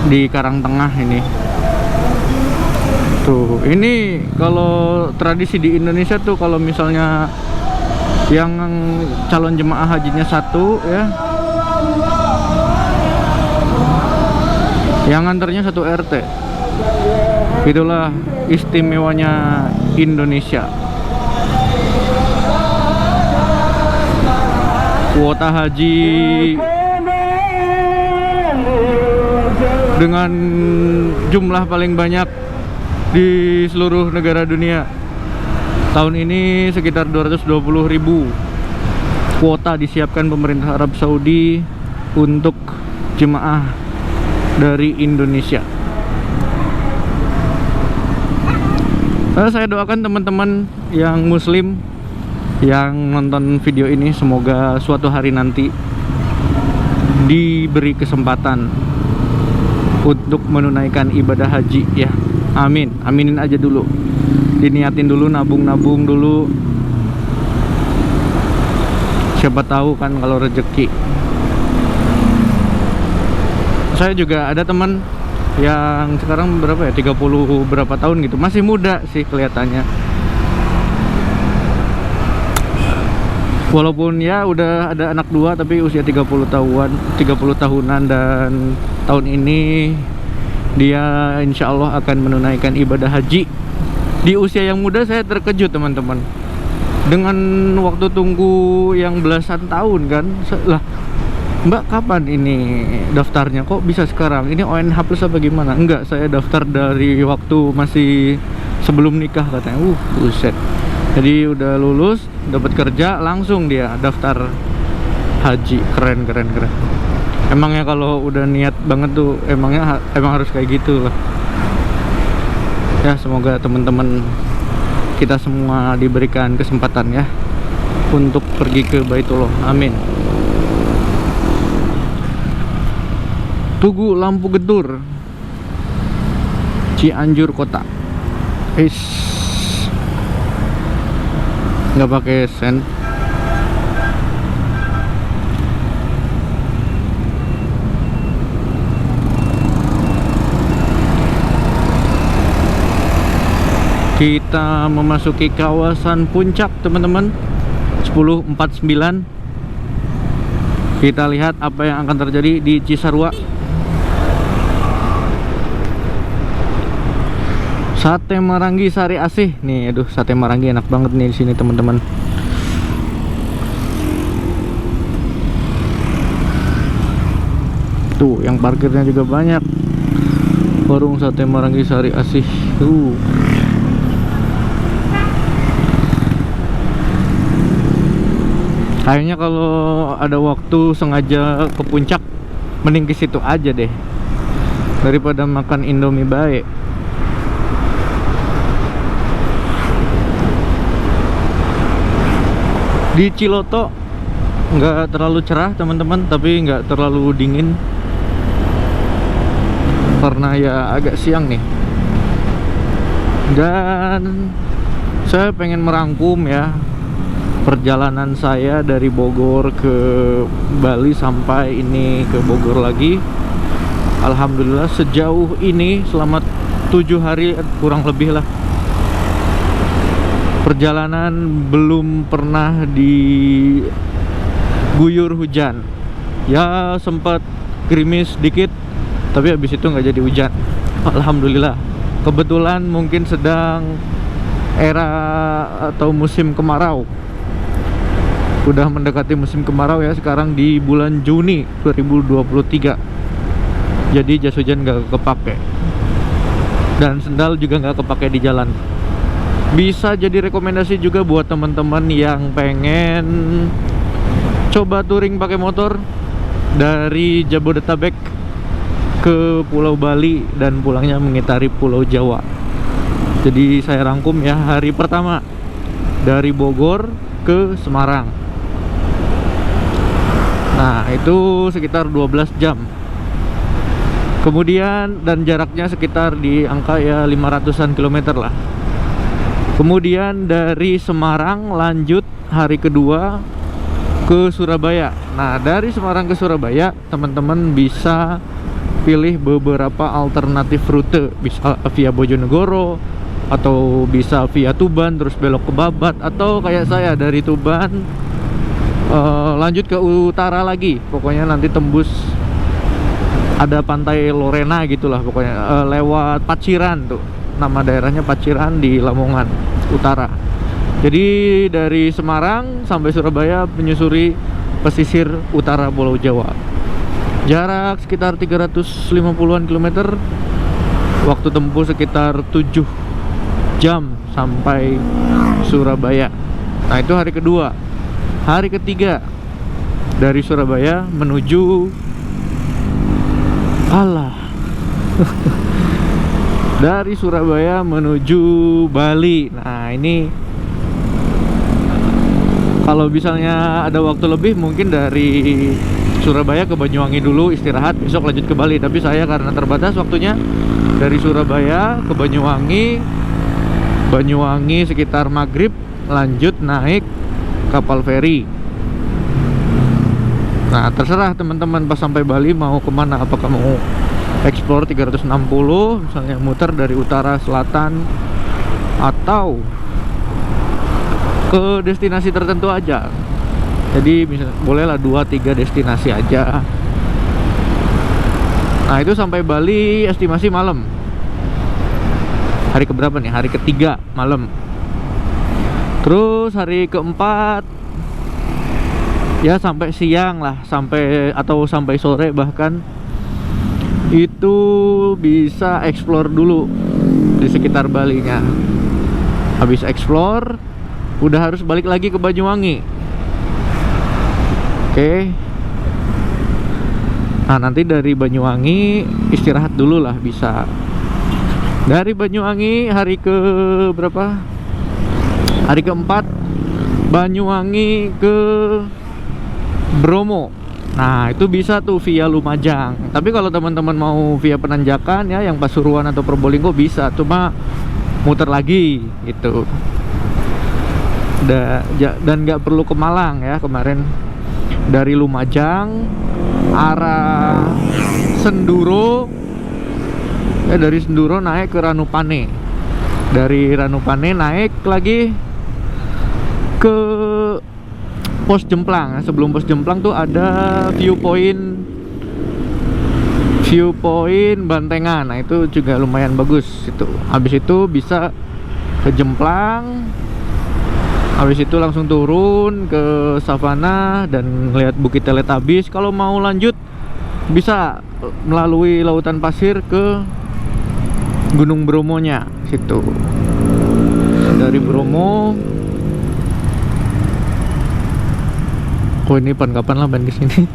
Di Karangtengah ini. Tuh, ini kalau tradisi di Indonesia tuh kalau misalnya yang calon jemaah hajinya satu ya, yang nganternya satu RT. Itulah istimewanya Indonesia. Kuota haji dengan jumlah paling banyak di seluruh negara dunia. Tahun ini sekitar 220.000 kuota disiapkan pemerintah Arab Saudi untuk jemaah dari Indonesia. Saya doakan teman-teman yang muslim yang nonton video ini, semoga suatu hari nanti diberi kesempatan untuk menunaikan ibadah haji ya. Amin, aminin aja dulu, diniatin dulu, nabung-nabung dulu, siapa tahu kan kalau rezeki. Saya juga ada teman yang sekarang berapa ya, 30 berapa tahun gitu, masih muda sih kelihatannya. Walaupun ya udah ada anak dua, tapi usia 30 tahunan, dan tahun ini dia insya Allah akan menunaikan ibadah haji di usia yang muda. Saya terkejut teman-teman, dengan waktu tunggu yang belasan tahun kan. Lah, Mbak kapan ini daftarnya, kok bisa sekarang? Ini ONH plus apa gimana? Enggak, saya daftar dari waktu masih sebelum nikah katanya. Buset. Jadi udah lulus, dapat kerja, langsung dia daftar haji. Keren. Emangnya kalau udah niat banget tuh, emang harus kayak gitu lah. Ya, semoga teman-teman kita semua diberikan kesempatan ya untuk pergi ke Baitullah. Amin. Tugu lampu gedur Cianjur kota. Nggak pakai sen. Kita memasuki kawasan puncak teman-teman. 10.49. Kita lihat apa yang akan terjadi di Cisarua. Sate Marangi Sari Asih nih, aduh sate Marangi enak banget nih di sini teman-teman. Tuh, yang parkirnya juga banyak. Warung Sate Marangi Sari Asih. Kayaknya kalau ada waktu sengaja ke puncak, mending ke situ aja deh daripada makan Indomie baik. Di Ciloto nggak terlalu cerah teman-teman, tapi nggak terlalu dingin karena ya agak siang nih. Dan saya pengen merangkum ya perjalanan saya dari Bogor ke Bali sampai ini ke Bogor lagi. Alhamdulillah sejauh ini selama 7 hari kurang lebih lah, perjalanan belum pernah diguyur hujan. Ya sempat gerimis dikit, tapi habis itu nggak jadi hujan. Alhamdulillah. Kebetulan mungkin sedang era atau musim kemarau. Udah mendekati musim kemarau ya, sekarang di bulan Juni 2023. Jadi jas hujan nggak kepake, dan sendal juga nggak kepake di jalan. Bisa jadi rekomendasi juga buat teman-teman yang pengen coba touring pakai motor dari Jabodetabek ke Pulau Bali dan pulangnya mengitari Pulau Jawa. Jadi saya rangkum ya, hari pertama dari Bogor ke Semarang. Nah itu sekitar 12 jam. Kemudian dan jaraknya sekitar di angka ya 500-an kilometer lah. Kemudian dari Semarang lanjut hari kedua ke Surabaya. Nah dari Semarang ke Surabaya teman-teman bisa pilih beberapa alternatif rute. Bisa via Bojonegoro, atau bisa via Tuban terus belok ke Babat, atau kayak saya dari Tuban lanjut ke utara lagi. Pokoknya nanti tembus ada pantai Lorena gitulah pokoknya, lewat Paciran tuh, nama daerahnya Paciran di Lamongan Utara. Jadi dari Semarang sampai Surabaya menyusuri pesisir utara Pulau Jawa. Jarak sekitar 350-an kilometer. Waktu tempuh sekitar 7 jam sampai Surabaya. Nah itu hari kedua. Hari ketiga dari Surabaya menuju dari Surabaya menuju Bali. Nah ini kalau misalnya ada waktu lebih, mungkin dari Surabaya ke Banyuwangi dulu istirahat, besok lanjut ke Bali. Tapi saya karena terbatas waktunya, dari Surabaya ke Banyuwangi sekitar maghrib, lanjut naik kapal feri. Nah terserah teman-teman pas sampai Bali mau kemana. Apakah mau explore 360, misalnya muter dari utara selatan, atau ke destinasi tertentu aja. Jadi misalnya bolehlah 2-3 destinasi aja. Nah itu sampai Bali estimasi malam. Hari keberapa nih? Hari ketiga malam. Terus hari keempat ya sampai siang lah, sampai sore bahkan, itu bisa explore dulu di sekitar Balinya. Habis explore udah harus balik lagi ke Banyuwangi. Oke. Nah nanti dari Banyuwangi istirahat dulu lah bisa. Dari Banyuwangi hari ke berapa? Hari keempat Banyuwangi ke Bromo. Nah itu bisa tuh via Lumajang. Tapi kalau teman-teman mau via Penanjakan ya, yang Pasuruan atau Probolinggo bisa, cuma muter lagi gitu. Dan nggak perlu ke Malang ya. Kemarin dari Lumajang arah Senduro, ya dari Senduro naik ke Ranupane. Dari Ranupane naik lagi ke Pos Jemplang. Sebelum Pos Jemplang tuh ada viewpoint Bantengan. Nah itu juga lumayan bagus itu. Habis itu bisa ke Jemplang, habis itu langsung turun ke Savana dan lihat Bukit Teletabis. Kalau mau lanjut bisa melalui lautan pasir ke Gunung Bromonya situ. Dari Bromo, oh ini kapan lah main kesini.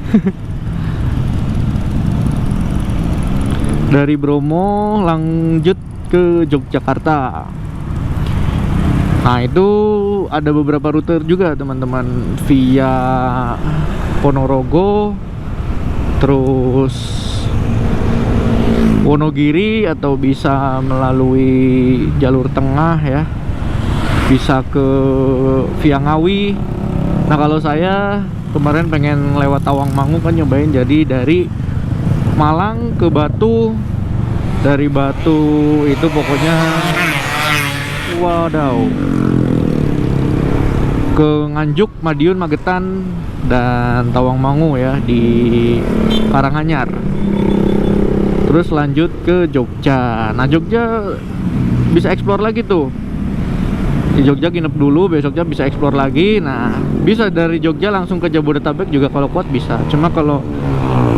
Dari Bromo lanjut ke Yogyakarta. Nah itu ada beberapa rute juga teman-teman, via Ponorogo, terus Wonogiri, atau bisa melalui jalur tengah ya, bisa ke via Ngawi Nah kalau saya kemarin pengen lewat Tawangmangu kan, nyobain jadi dari Malang ke Batu, dari Batu itu pokoknya wadaw, ke Nganjuk, Madiun, Magetan, dan Tawangmangu ya di Karanganyar. Terus lanjut ke Jogja. Nah Jogja bisa explore lagi tuh. Di Jogja nginep dulu, besoknya bisa explore lagi. Nah bisa dari Jogja langsung ke Jabodetabek juga kalau kuat bisa. Cuma kalau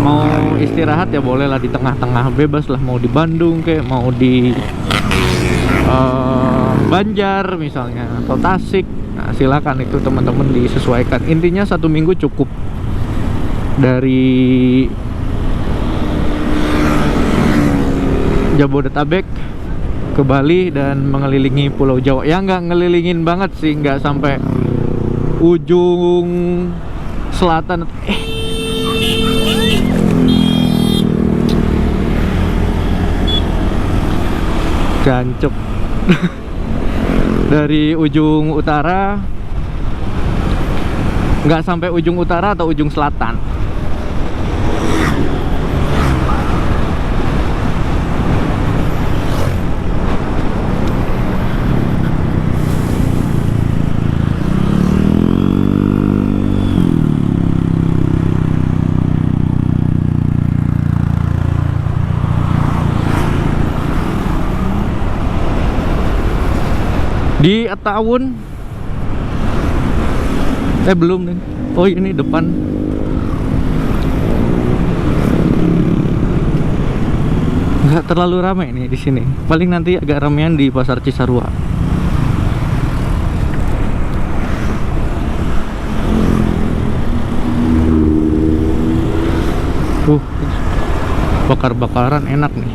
mau istirahat ya boleh lah di tengah-tengah, bebas lah, mau di Bandung kayak mau di Banjar misalnya atau Tasik. Nah silakan, itu teman-teman disesuaikan. Intinya 1 minggu cukup dari Jabodetabek ke Bali dan mengelilingi Pulau Jawa. Ya nggak ngelilingin banget sih, nggak sampai ujung selatan. Jancuk. Dari ujung utara, nggak sampai ujung utara atau ujung selatan. Di Attawun belum nih. Oh ini depan. Nggak terlalu ramai nih di sini. Paling nanti agak ramean di Pasar Cisarua. Bakar-bakaran enak nih.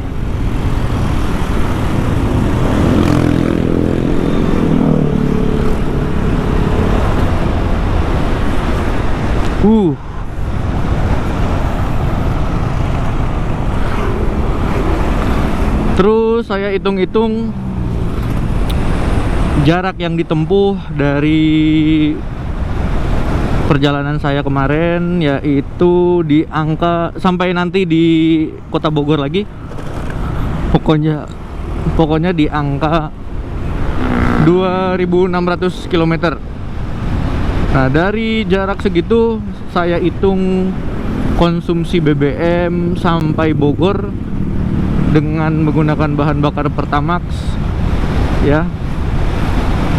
Terus saya hitung-hitung jarak yang ditempuh dari perjalanan saya kemarin, yaitu di angka sampai nanti di Kota Bogor lagi. Pokoknya di angka 2600 km. Nah, dari jarak segitu saya hitung konsumsi BBM sampai Bogor dengan menggunakan bahan bakar Pertamax ya,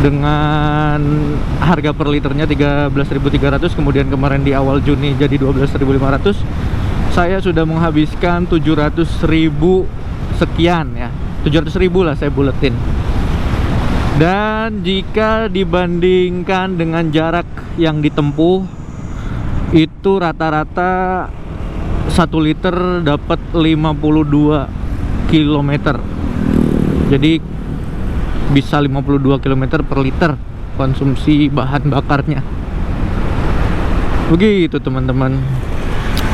dengan harga per liternya 13.300, kemudian kemarin di awal Juni jadi 12.500. Saya sudah menghabiskan 700.000 sekian ya, 700.000 lah saya buletin. Dan jika dibandingkan dengan jarak yang ditempuh, itu rata-rata 1 liter dapat 52 km. Jadi bisa 52 km per liter konsumsi bahan bakarnya. Begitu teman-teman.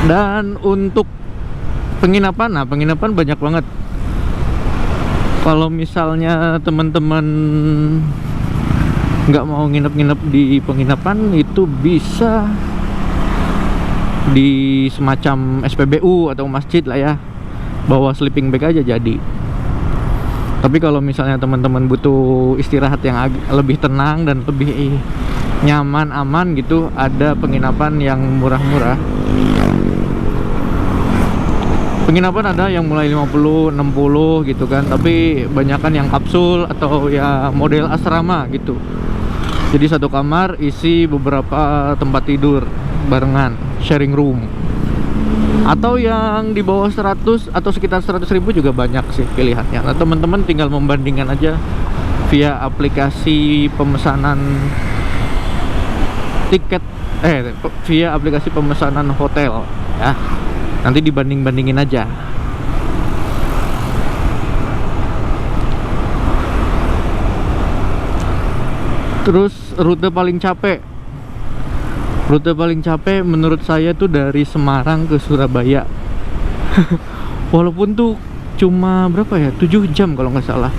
Dan untuk penginapan, nah penginapan banyak banget. Kalau misalnya teman-teman nggak mau nginep-nginep di penginapan, itu bisa di semacam SPBU atau masjid lah ya, bawa sleeping bag aja jadi. Tapi kalau misalnya teman-teman butuh istirahat yang lebih tenang dan lebih nyaman, aman gitu, ada penginapan yang murah-murah. Penginapan ada yang mulai 50, 60 gitu kan, tapi banyakan yang kapsul atau ya model asrama gitu. Jadi satu kamar isi beberapa tempat tidur barengan, sharing room. Atau yang di bawah 100 atau sekitar 100.000 juga banyak sih pilihannya. Nah, teman-teman tinggal membandingkan aja via aplikasi pemesanan tiket, via aplikasi pemesanan hotel ya. Nanti dibanding-bandingin aja. Terus rute paling capek menurut saya tuh dari Semarang ke Surabaya. Walaupun tuh cuma berapa ya, 7 jam kalau nggak salah,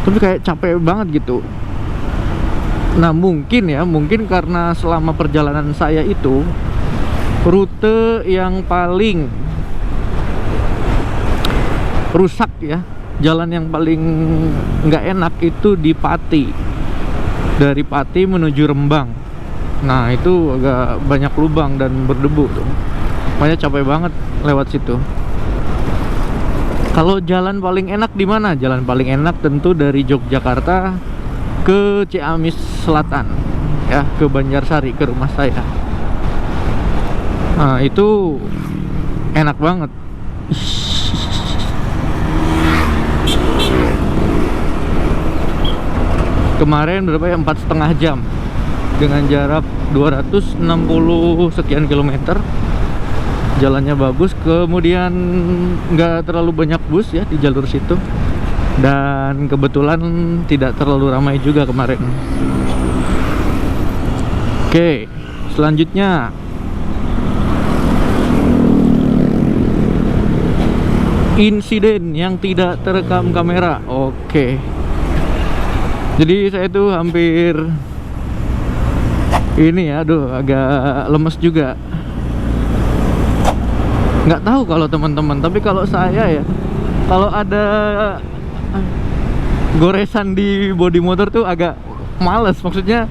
tapi kayak capek banget gitu. Nah mungkin karena selama perjalanan saya itu rute yang paling rusak ya, jalan yang paling nggak enak itu di Pati, dari Pati menuju Rembang. Nah itu agak banyak lubang dan berdebu tuh, makanya capek banget lewat situ. Kalau jalan paling enak di mana? Jalan paling enak tentu dari Yogyakarta ke Ciamis Selatan ya, ke Banjarsari, ke rumah saya. Nah itu enak banget. Kemarin berapa ya, 4,5 jam dengan jarak 260 sekian kilometer. Jalannya bagus, kemudian nggak terlalu banyak bus ya di jalur situ, dan kebetulan tidak terlalu ramai juga kemarin. Oke, selanjutnya insiden yang tidak terekam kamera. Oke, jadi saya tuh hampir ini ya, aduh agak lemes juga. Nggak tahu kalau teman-teman, tapi kalau saya ya, kalau ada goresan di bodi motor tuh agak males, maksudnya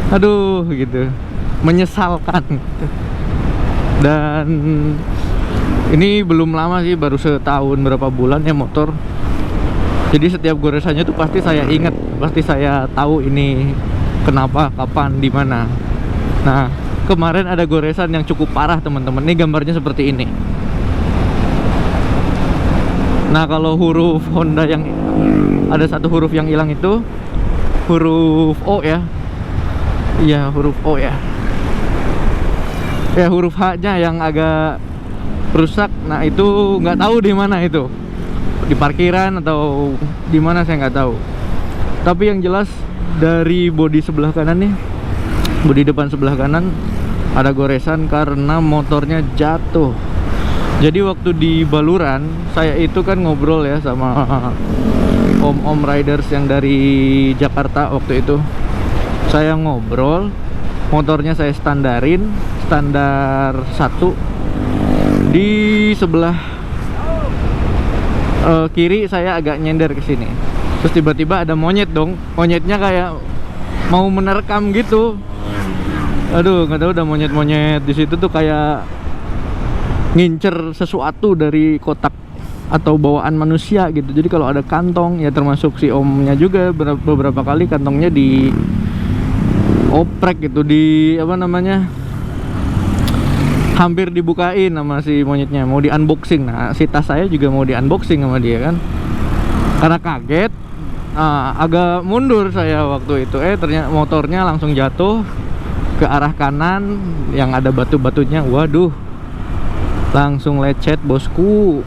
aduh gitu, menyesalkan gitu. Dan ini belum lama sih, baru setahun berapa bulan ya motor. Jadi setiap goresannya tuh pasti saya ingat, pasti saya tahu ini kenapa, kapan, di mana. Nah kemarin ada goresan yang cukup parah teman-teman. Ini gambarnya seperti ini. Nah kalau huruf Honda yang ada satu huruf yang hilang itu huruf O ya. Iya huruf O ya. Ya huruf H-nya yang agak rusak. Nah itu nggak tahu di mana itu. Di parkiran atau di mana saya nggak tahu. Tapi yang jelas dari bodi sebelah kanan nih, bodi depan sebelah kanan ada goresan karena motornya jatuh. Jadi waktu di Baluran saya itu kan ngobrol ya sama om-om riders yang dari Jakarta. Waktu itu saya ngobrol, motornya saya standarin standar 1. Di sebelah kiri saya agak nyender ke sini. Terus tiba-tiba ada monyet dong. Monyetnya kayak mau menerkam gitu. Aduh, nggak tahu, udah monyet-monyet di situ tuh kayak ngincer sesuatu dari kotak atau bawaan manusia gitu. Jadi kalau ada kantong ya, termasuk si omnya juga beberapa kali kantongnya di oprek gitu, di apa namanya, hampir dibukain sama si monyetnya, mau di unboxing. Nah si tas saya juga mau di unboxing sama dia kan, karena kaget. Agak mundur saya waktu itu, ternyata motornya langsung jatuh ke arah kanan yang ada batu-batunya. Waduh, langsung lecet bosku.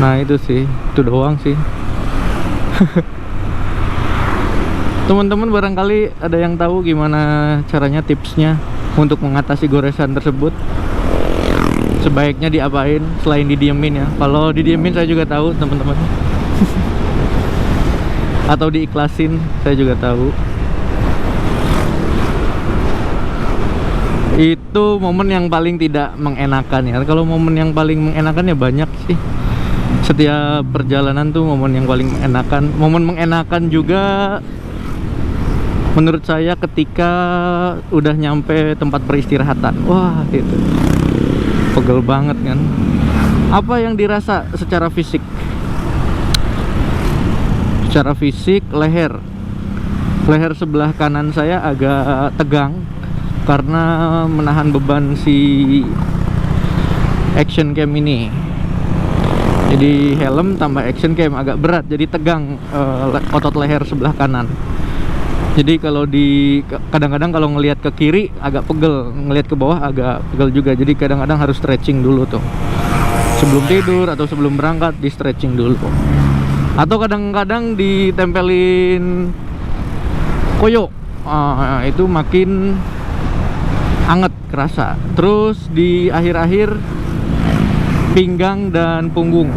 Nah itu sih, itu doang sih. Teman-teman barangkali ada yang tahu gimana caranya, tipsnya untuk mengatasi goresan tersebut. Sebaiknya diapain selain didiemin ya? Kalau didiemin saya juga tahu teman-teman. Atau diikhlasin, saya juga tahu. Itu momen yang paling tidak mengenakan ya. Kalau momen yang paling mengenakan ya banyak sih. Setiap perjalanan tuh momen yang paling mengenakan. Momen mengenakan juga menurut saya ketika udah nyampe tempat peristirahatan. Wah itu pegel banget kan. Apa yang dirasa secara fisik? Secara fisik, leher sebelah kanan saya agak tegang karena menahan beban si action cam ini. Jadi helm tambah action cam agak berat, jadi tegang otot leher sebelah kanan. Jadi kalau kadang-kadang kalau ngelihat ke kiri agak pegel, ngelihat ke bawah agak pegel juga. Jadi kadang-kadang harus stretching dulu tuh, sebelum tidur atau sebelum berangkat di stretching dulu. Atau kadang-kadang ditempelin koyo, itu makin anget kerasa. Terus di akhir-akhir pinggang dan punggung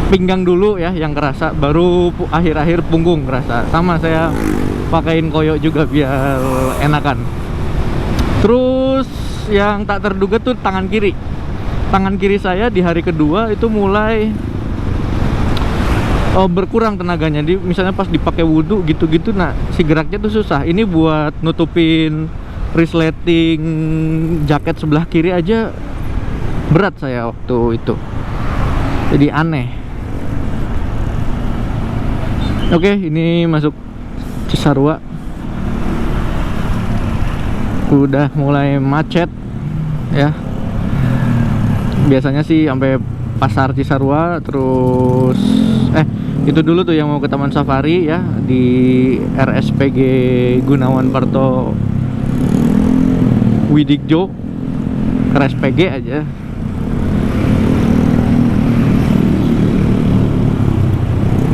pinggang dulu ya yang kerasa, baru akhir-akhir punggung kerasa. Sama saya pakein koyo juga biar enakan. Terus yang tak terduga tuh tangan kiri. Tangan kiri saya di hari kedua itu mulai berkurang tenaganya. Misalnya pas dipakai wudhu gitu-gitu, nah si geraknya tuh susah. Ini buat nutupin resleting jaket sebelah kiri aja berat saya waktu itu. Jadi aneh. Oke, ini masuk Cisarua. Udah mulai macet ya. Biasanya sih sampai pasar Cisarua, terus itu dulu tuh yang mau ke Taman Safari ya, di RSPG Gunawan Parto Widikjo, RSPG aja.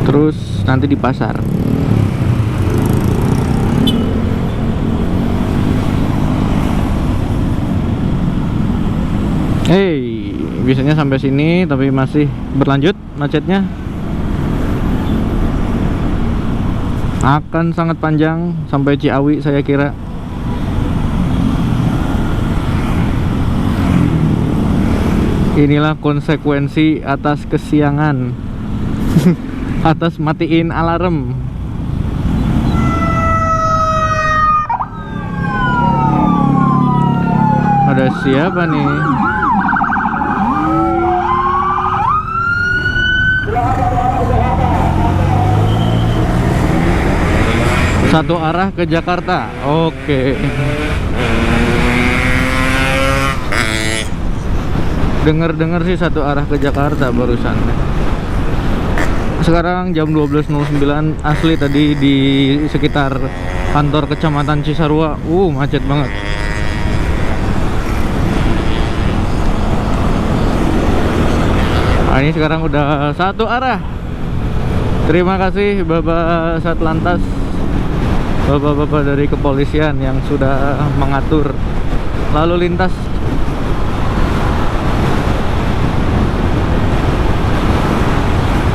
Terus nanti di pasar. Biasanya sampai sini tapi masih berlanjut macetnya. Akan sangat panjang sampai Ciawi saya kira. Inilah konsekuensi atas kesiangan. Atas matiin alarm. Ada siapa nih? Satu arah ke Jakarta. Oke. Dengar-dengar sih satu arah ke Jakarta barusan. Sekarang jam 12.09. Asli tadi di sekitar kantor kecamatan Cisarua macet banget. Nah, ini sekarang udah satu arah. Terima kasih Bapak Satlantas, bapak-bapak dari kepolisian yang sudah mengatur lalu lintas.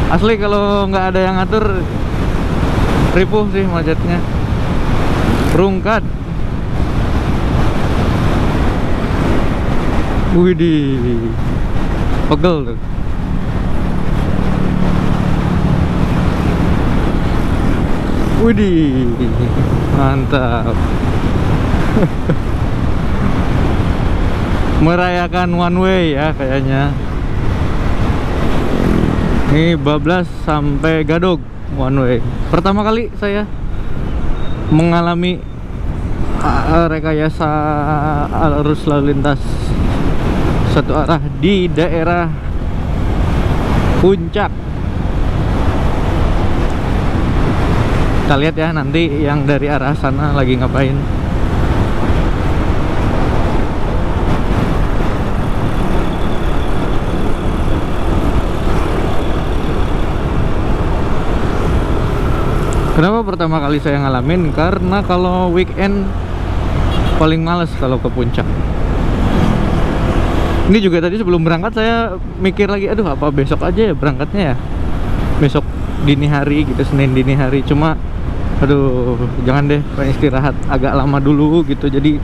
Asli kalau nggak ada yang ngatur, ripuh sih macetnya. Rungkat. Widih, pegel tuh. Widih, mantap. Merayakan one way ya kayaknya. Ini bablas sampai Gadog one way. Pertama kali saya mengalami rekayasa arus lalu lintas satu arah di daerah Puncak. Kita lihat ya nanti yang dari arah sana lagi ngapain. Kenapa pertama kali saya ngalamin? Karena kalau weekend paling males kalau ke Puncak. Ini juga tadi sebelum berangkat saya mikir lagi, aduh apa besok aja ya berangkatnya ya, besok dini hari gitu, Senin dini hari. Cuma aduh jangan deh, pengen istirahat agak lama dulu gitu. Jadi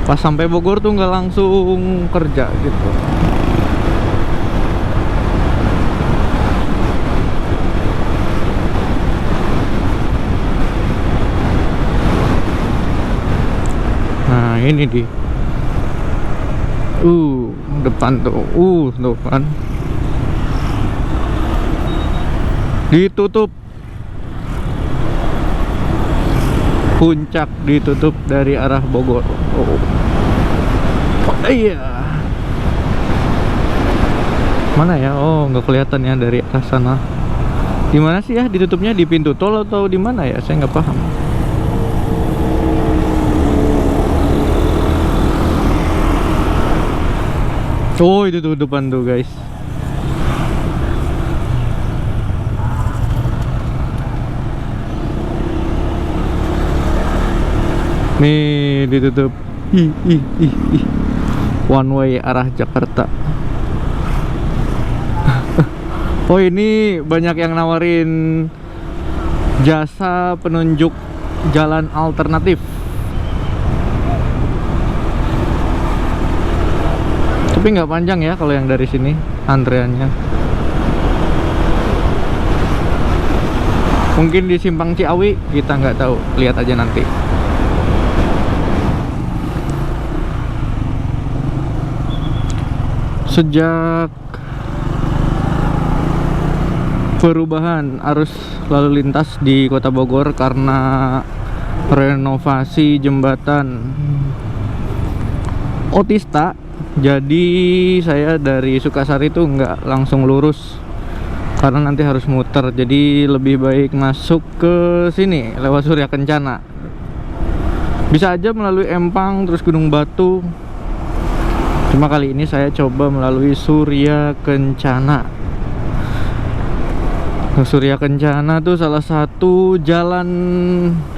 pas sampai Bogor tuh nggak langsung kerja gitu. Nah ini di depan tuh tuh kan ditutup. Puncak ditutup dari arah Bogor. Iya. Mana ya? Nggak kelihatan ya dari arah sana. Di mana sih ya ditutupnya? Di pintu tol atau di mana ya? Saya nggak paham. Itu tuh depan tuh guys. Nih ditutup. One way arah Jakarta. Oh, ini banyak yang nawarin jasa penunjuk jalan alternatif. Tapi nggak panjang ya kalau yang dari sini antreannya. Mungkin di Simpang Ciawi, kita nggak tahu. Lihat aja nanti. Sejak perubahan arus lalu lintas di Kota Bogor karena renovasi jembatan Otista, jadi saya dari Sukasari tuh nggak langsung lurus karena nanti harus muter. Jadi lebih baik masuk ke sini lewat Surya Kencana. Bisa aja melalui Empang terus Gunung Batu. Cuma kali ini saya coba melalui Surya Kencana. Surya Kencana tuh salah satu jalan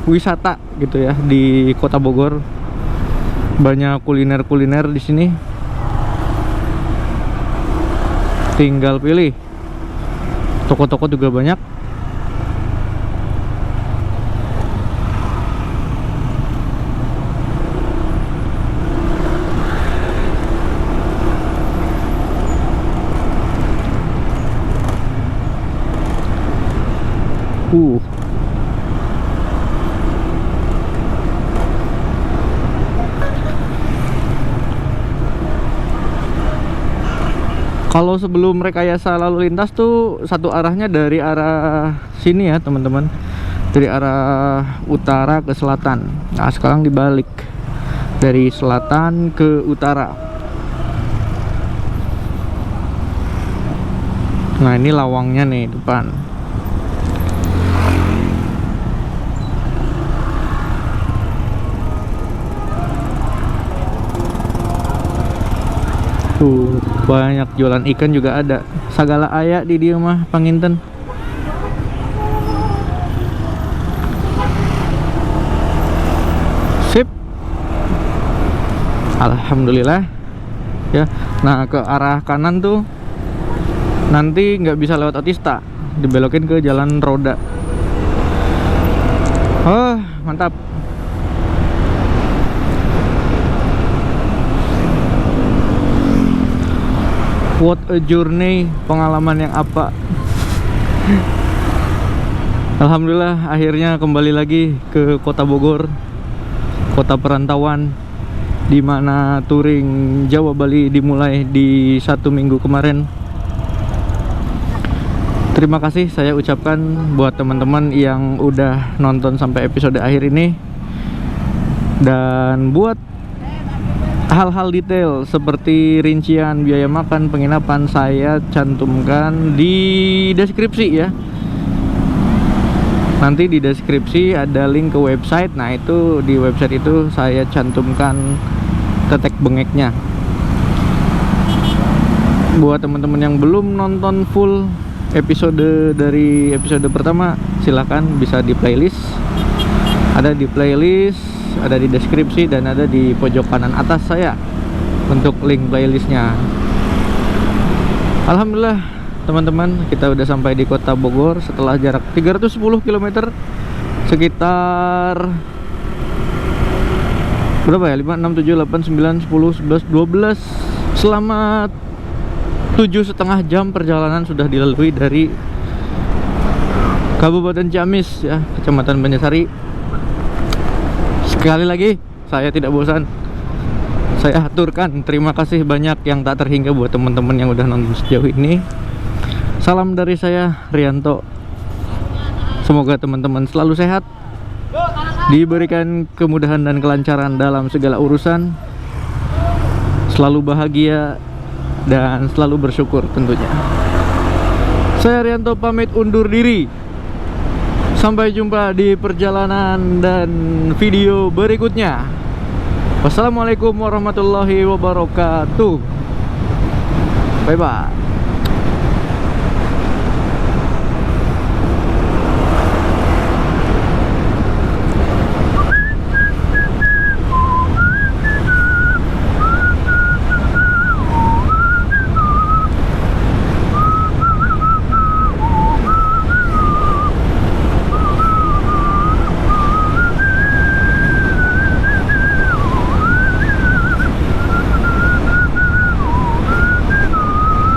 wisata gitu ya di Kota Bogor. Banyak kuliner-kuliner di sini. Tinggal pilih. Toko-toko juga banyak. Kalau sebelum rekayasa lalu lintas tuh satu arahnya dari arah sini ya teman-teman, dari arah utara ke selatan. Nah sekarang dibalik, dari selatan ke utara. Nah ini lawangnya nih depan. Tuh banyak jualan ikan juga ada. Sagala aya di dia mah panginten. Sip. Alhamdulillah ya. Nah ke arah kanan tuh nanti nggak bisa lewat Otista, dibelokin ke jalan roda. Oh mantap. What a journey, pengalaman yang apa. Alhamdulillah akhirnya kembali lagi ke Kota Bogor, kota perantauan, dimana touring Jawa Bali dimulai di 1 minggu kemarin. Terima kasih saya ucapkan buat teman-teman yang udah nonton sampai episode akhir ini. Dan buat hal-hal detail seperti rincian biaya makan, penginapan saya cantumkan di deskripsi ya. Nanti di deskripsi ada link ke website. Nah itu di website itu saya cantumkan tetek bengeknya. Buat teman-teman yang belum nonton full episode dari episode pertama, silahkan bisa di playlist. Ada di playlist, ada di deskripsi, dan ada di pojok kanan atas saya untuk link playlistnya. Alhamdulillah teman-teman, kita udah sampai di Kota Bogor setelah jarak 310 km, sekitar berapa ya, 5, 6, 7, 8, 9, 10, 11, 12, selama 7,5 jam perjalanan sudah dilalui dari Kabupaten Ciamis ya, Kecamatan Banjarsari. Sekali lagi saya tidak bosan, saya aturkan terima kasih banyak yang tak terhingga buat teman-teman yang udah nonton sejauh ini. Salam dari saya, Rianto. Semoga teman-teman selalu sehat, diberikan kemudahan dan kelancaran dalam segala urusan, selalu bahagia dan selalu bersyukur tentunya. Saya Rianto pamit undur diri. Sampai jumpa di perjalanan dan video berikutnya. Wassalamualaikum warahmatullahi wabarakatuh. Bye bye.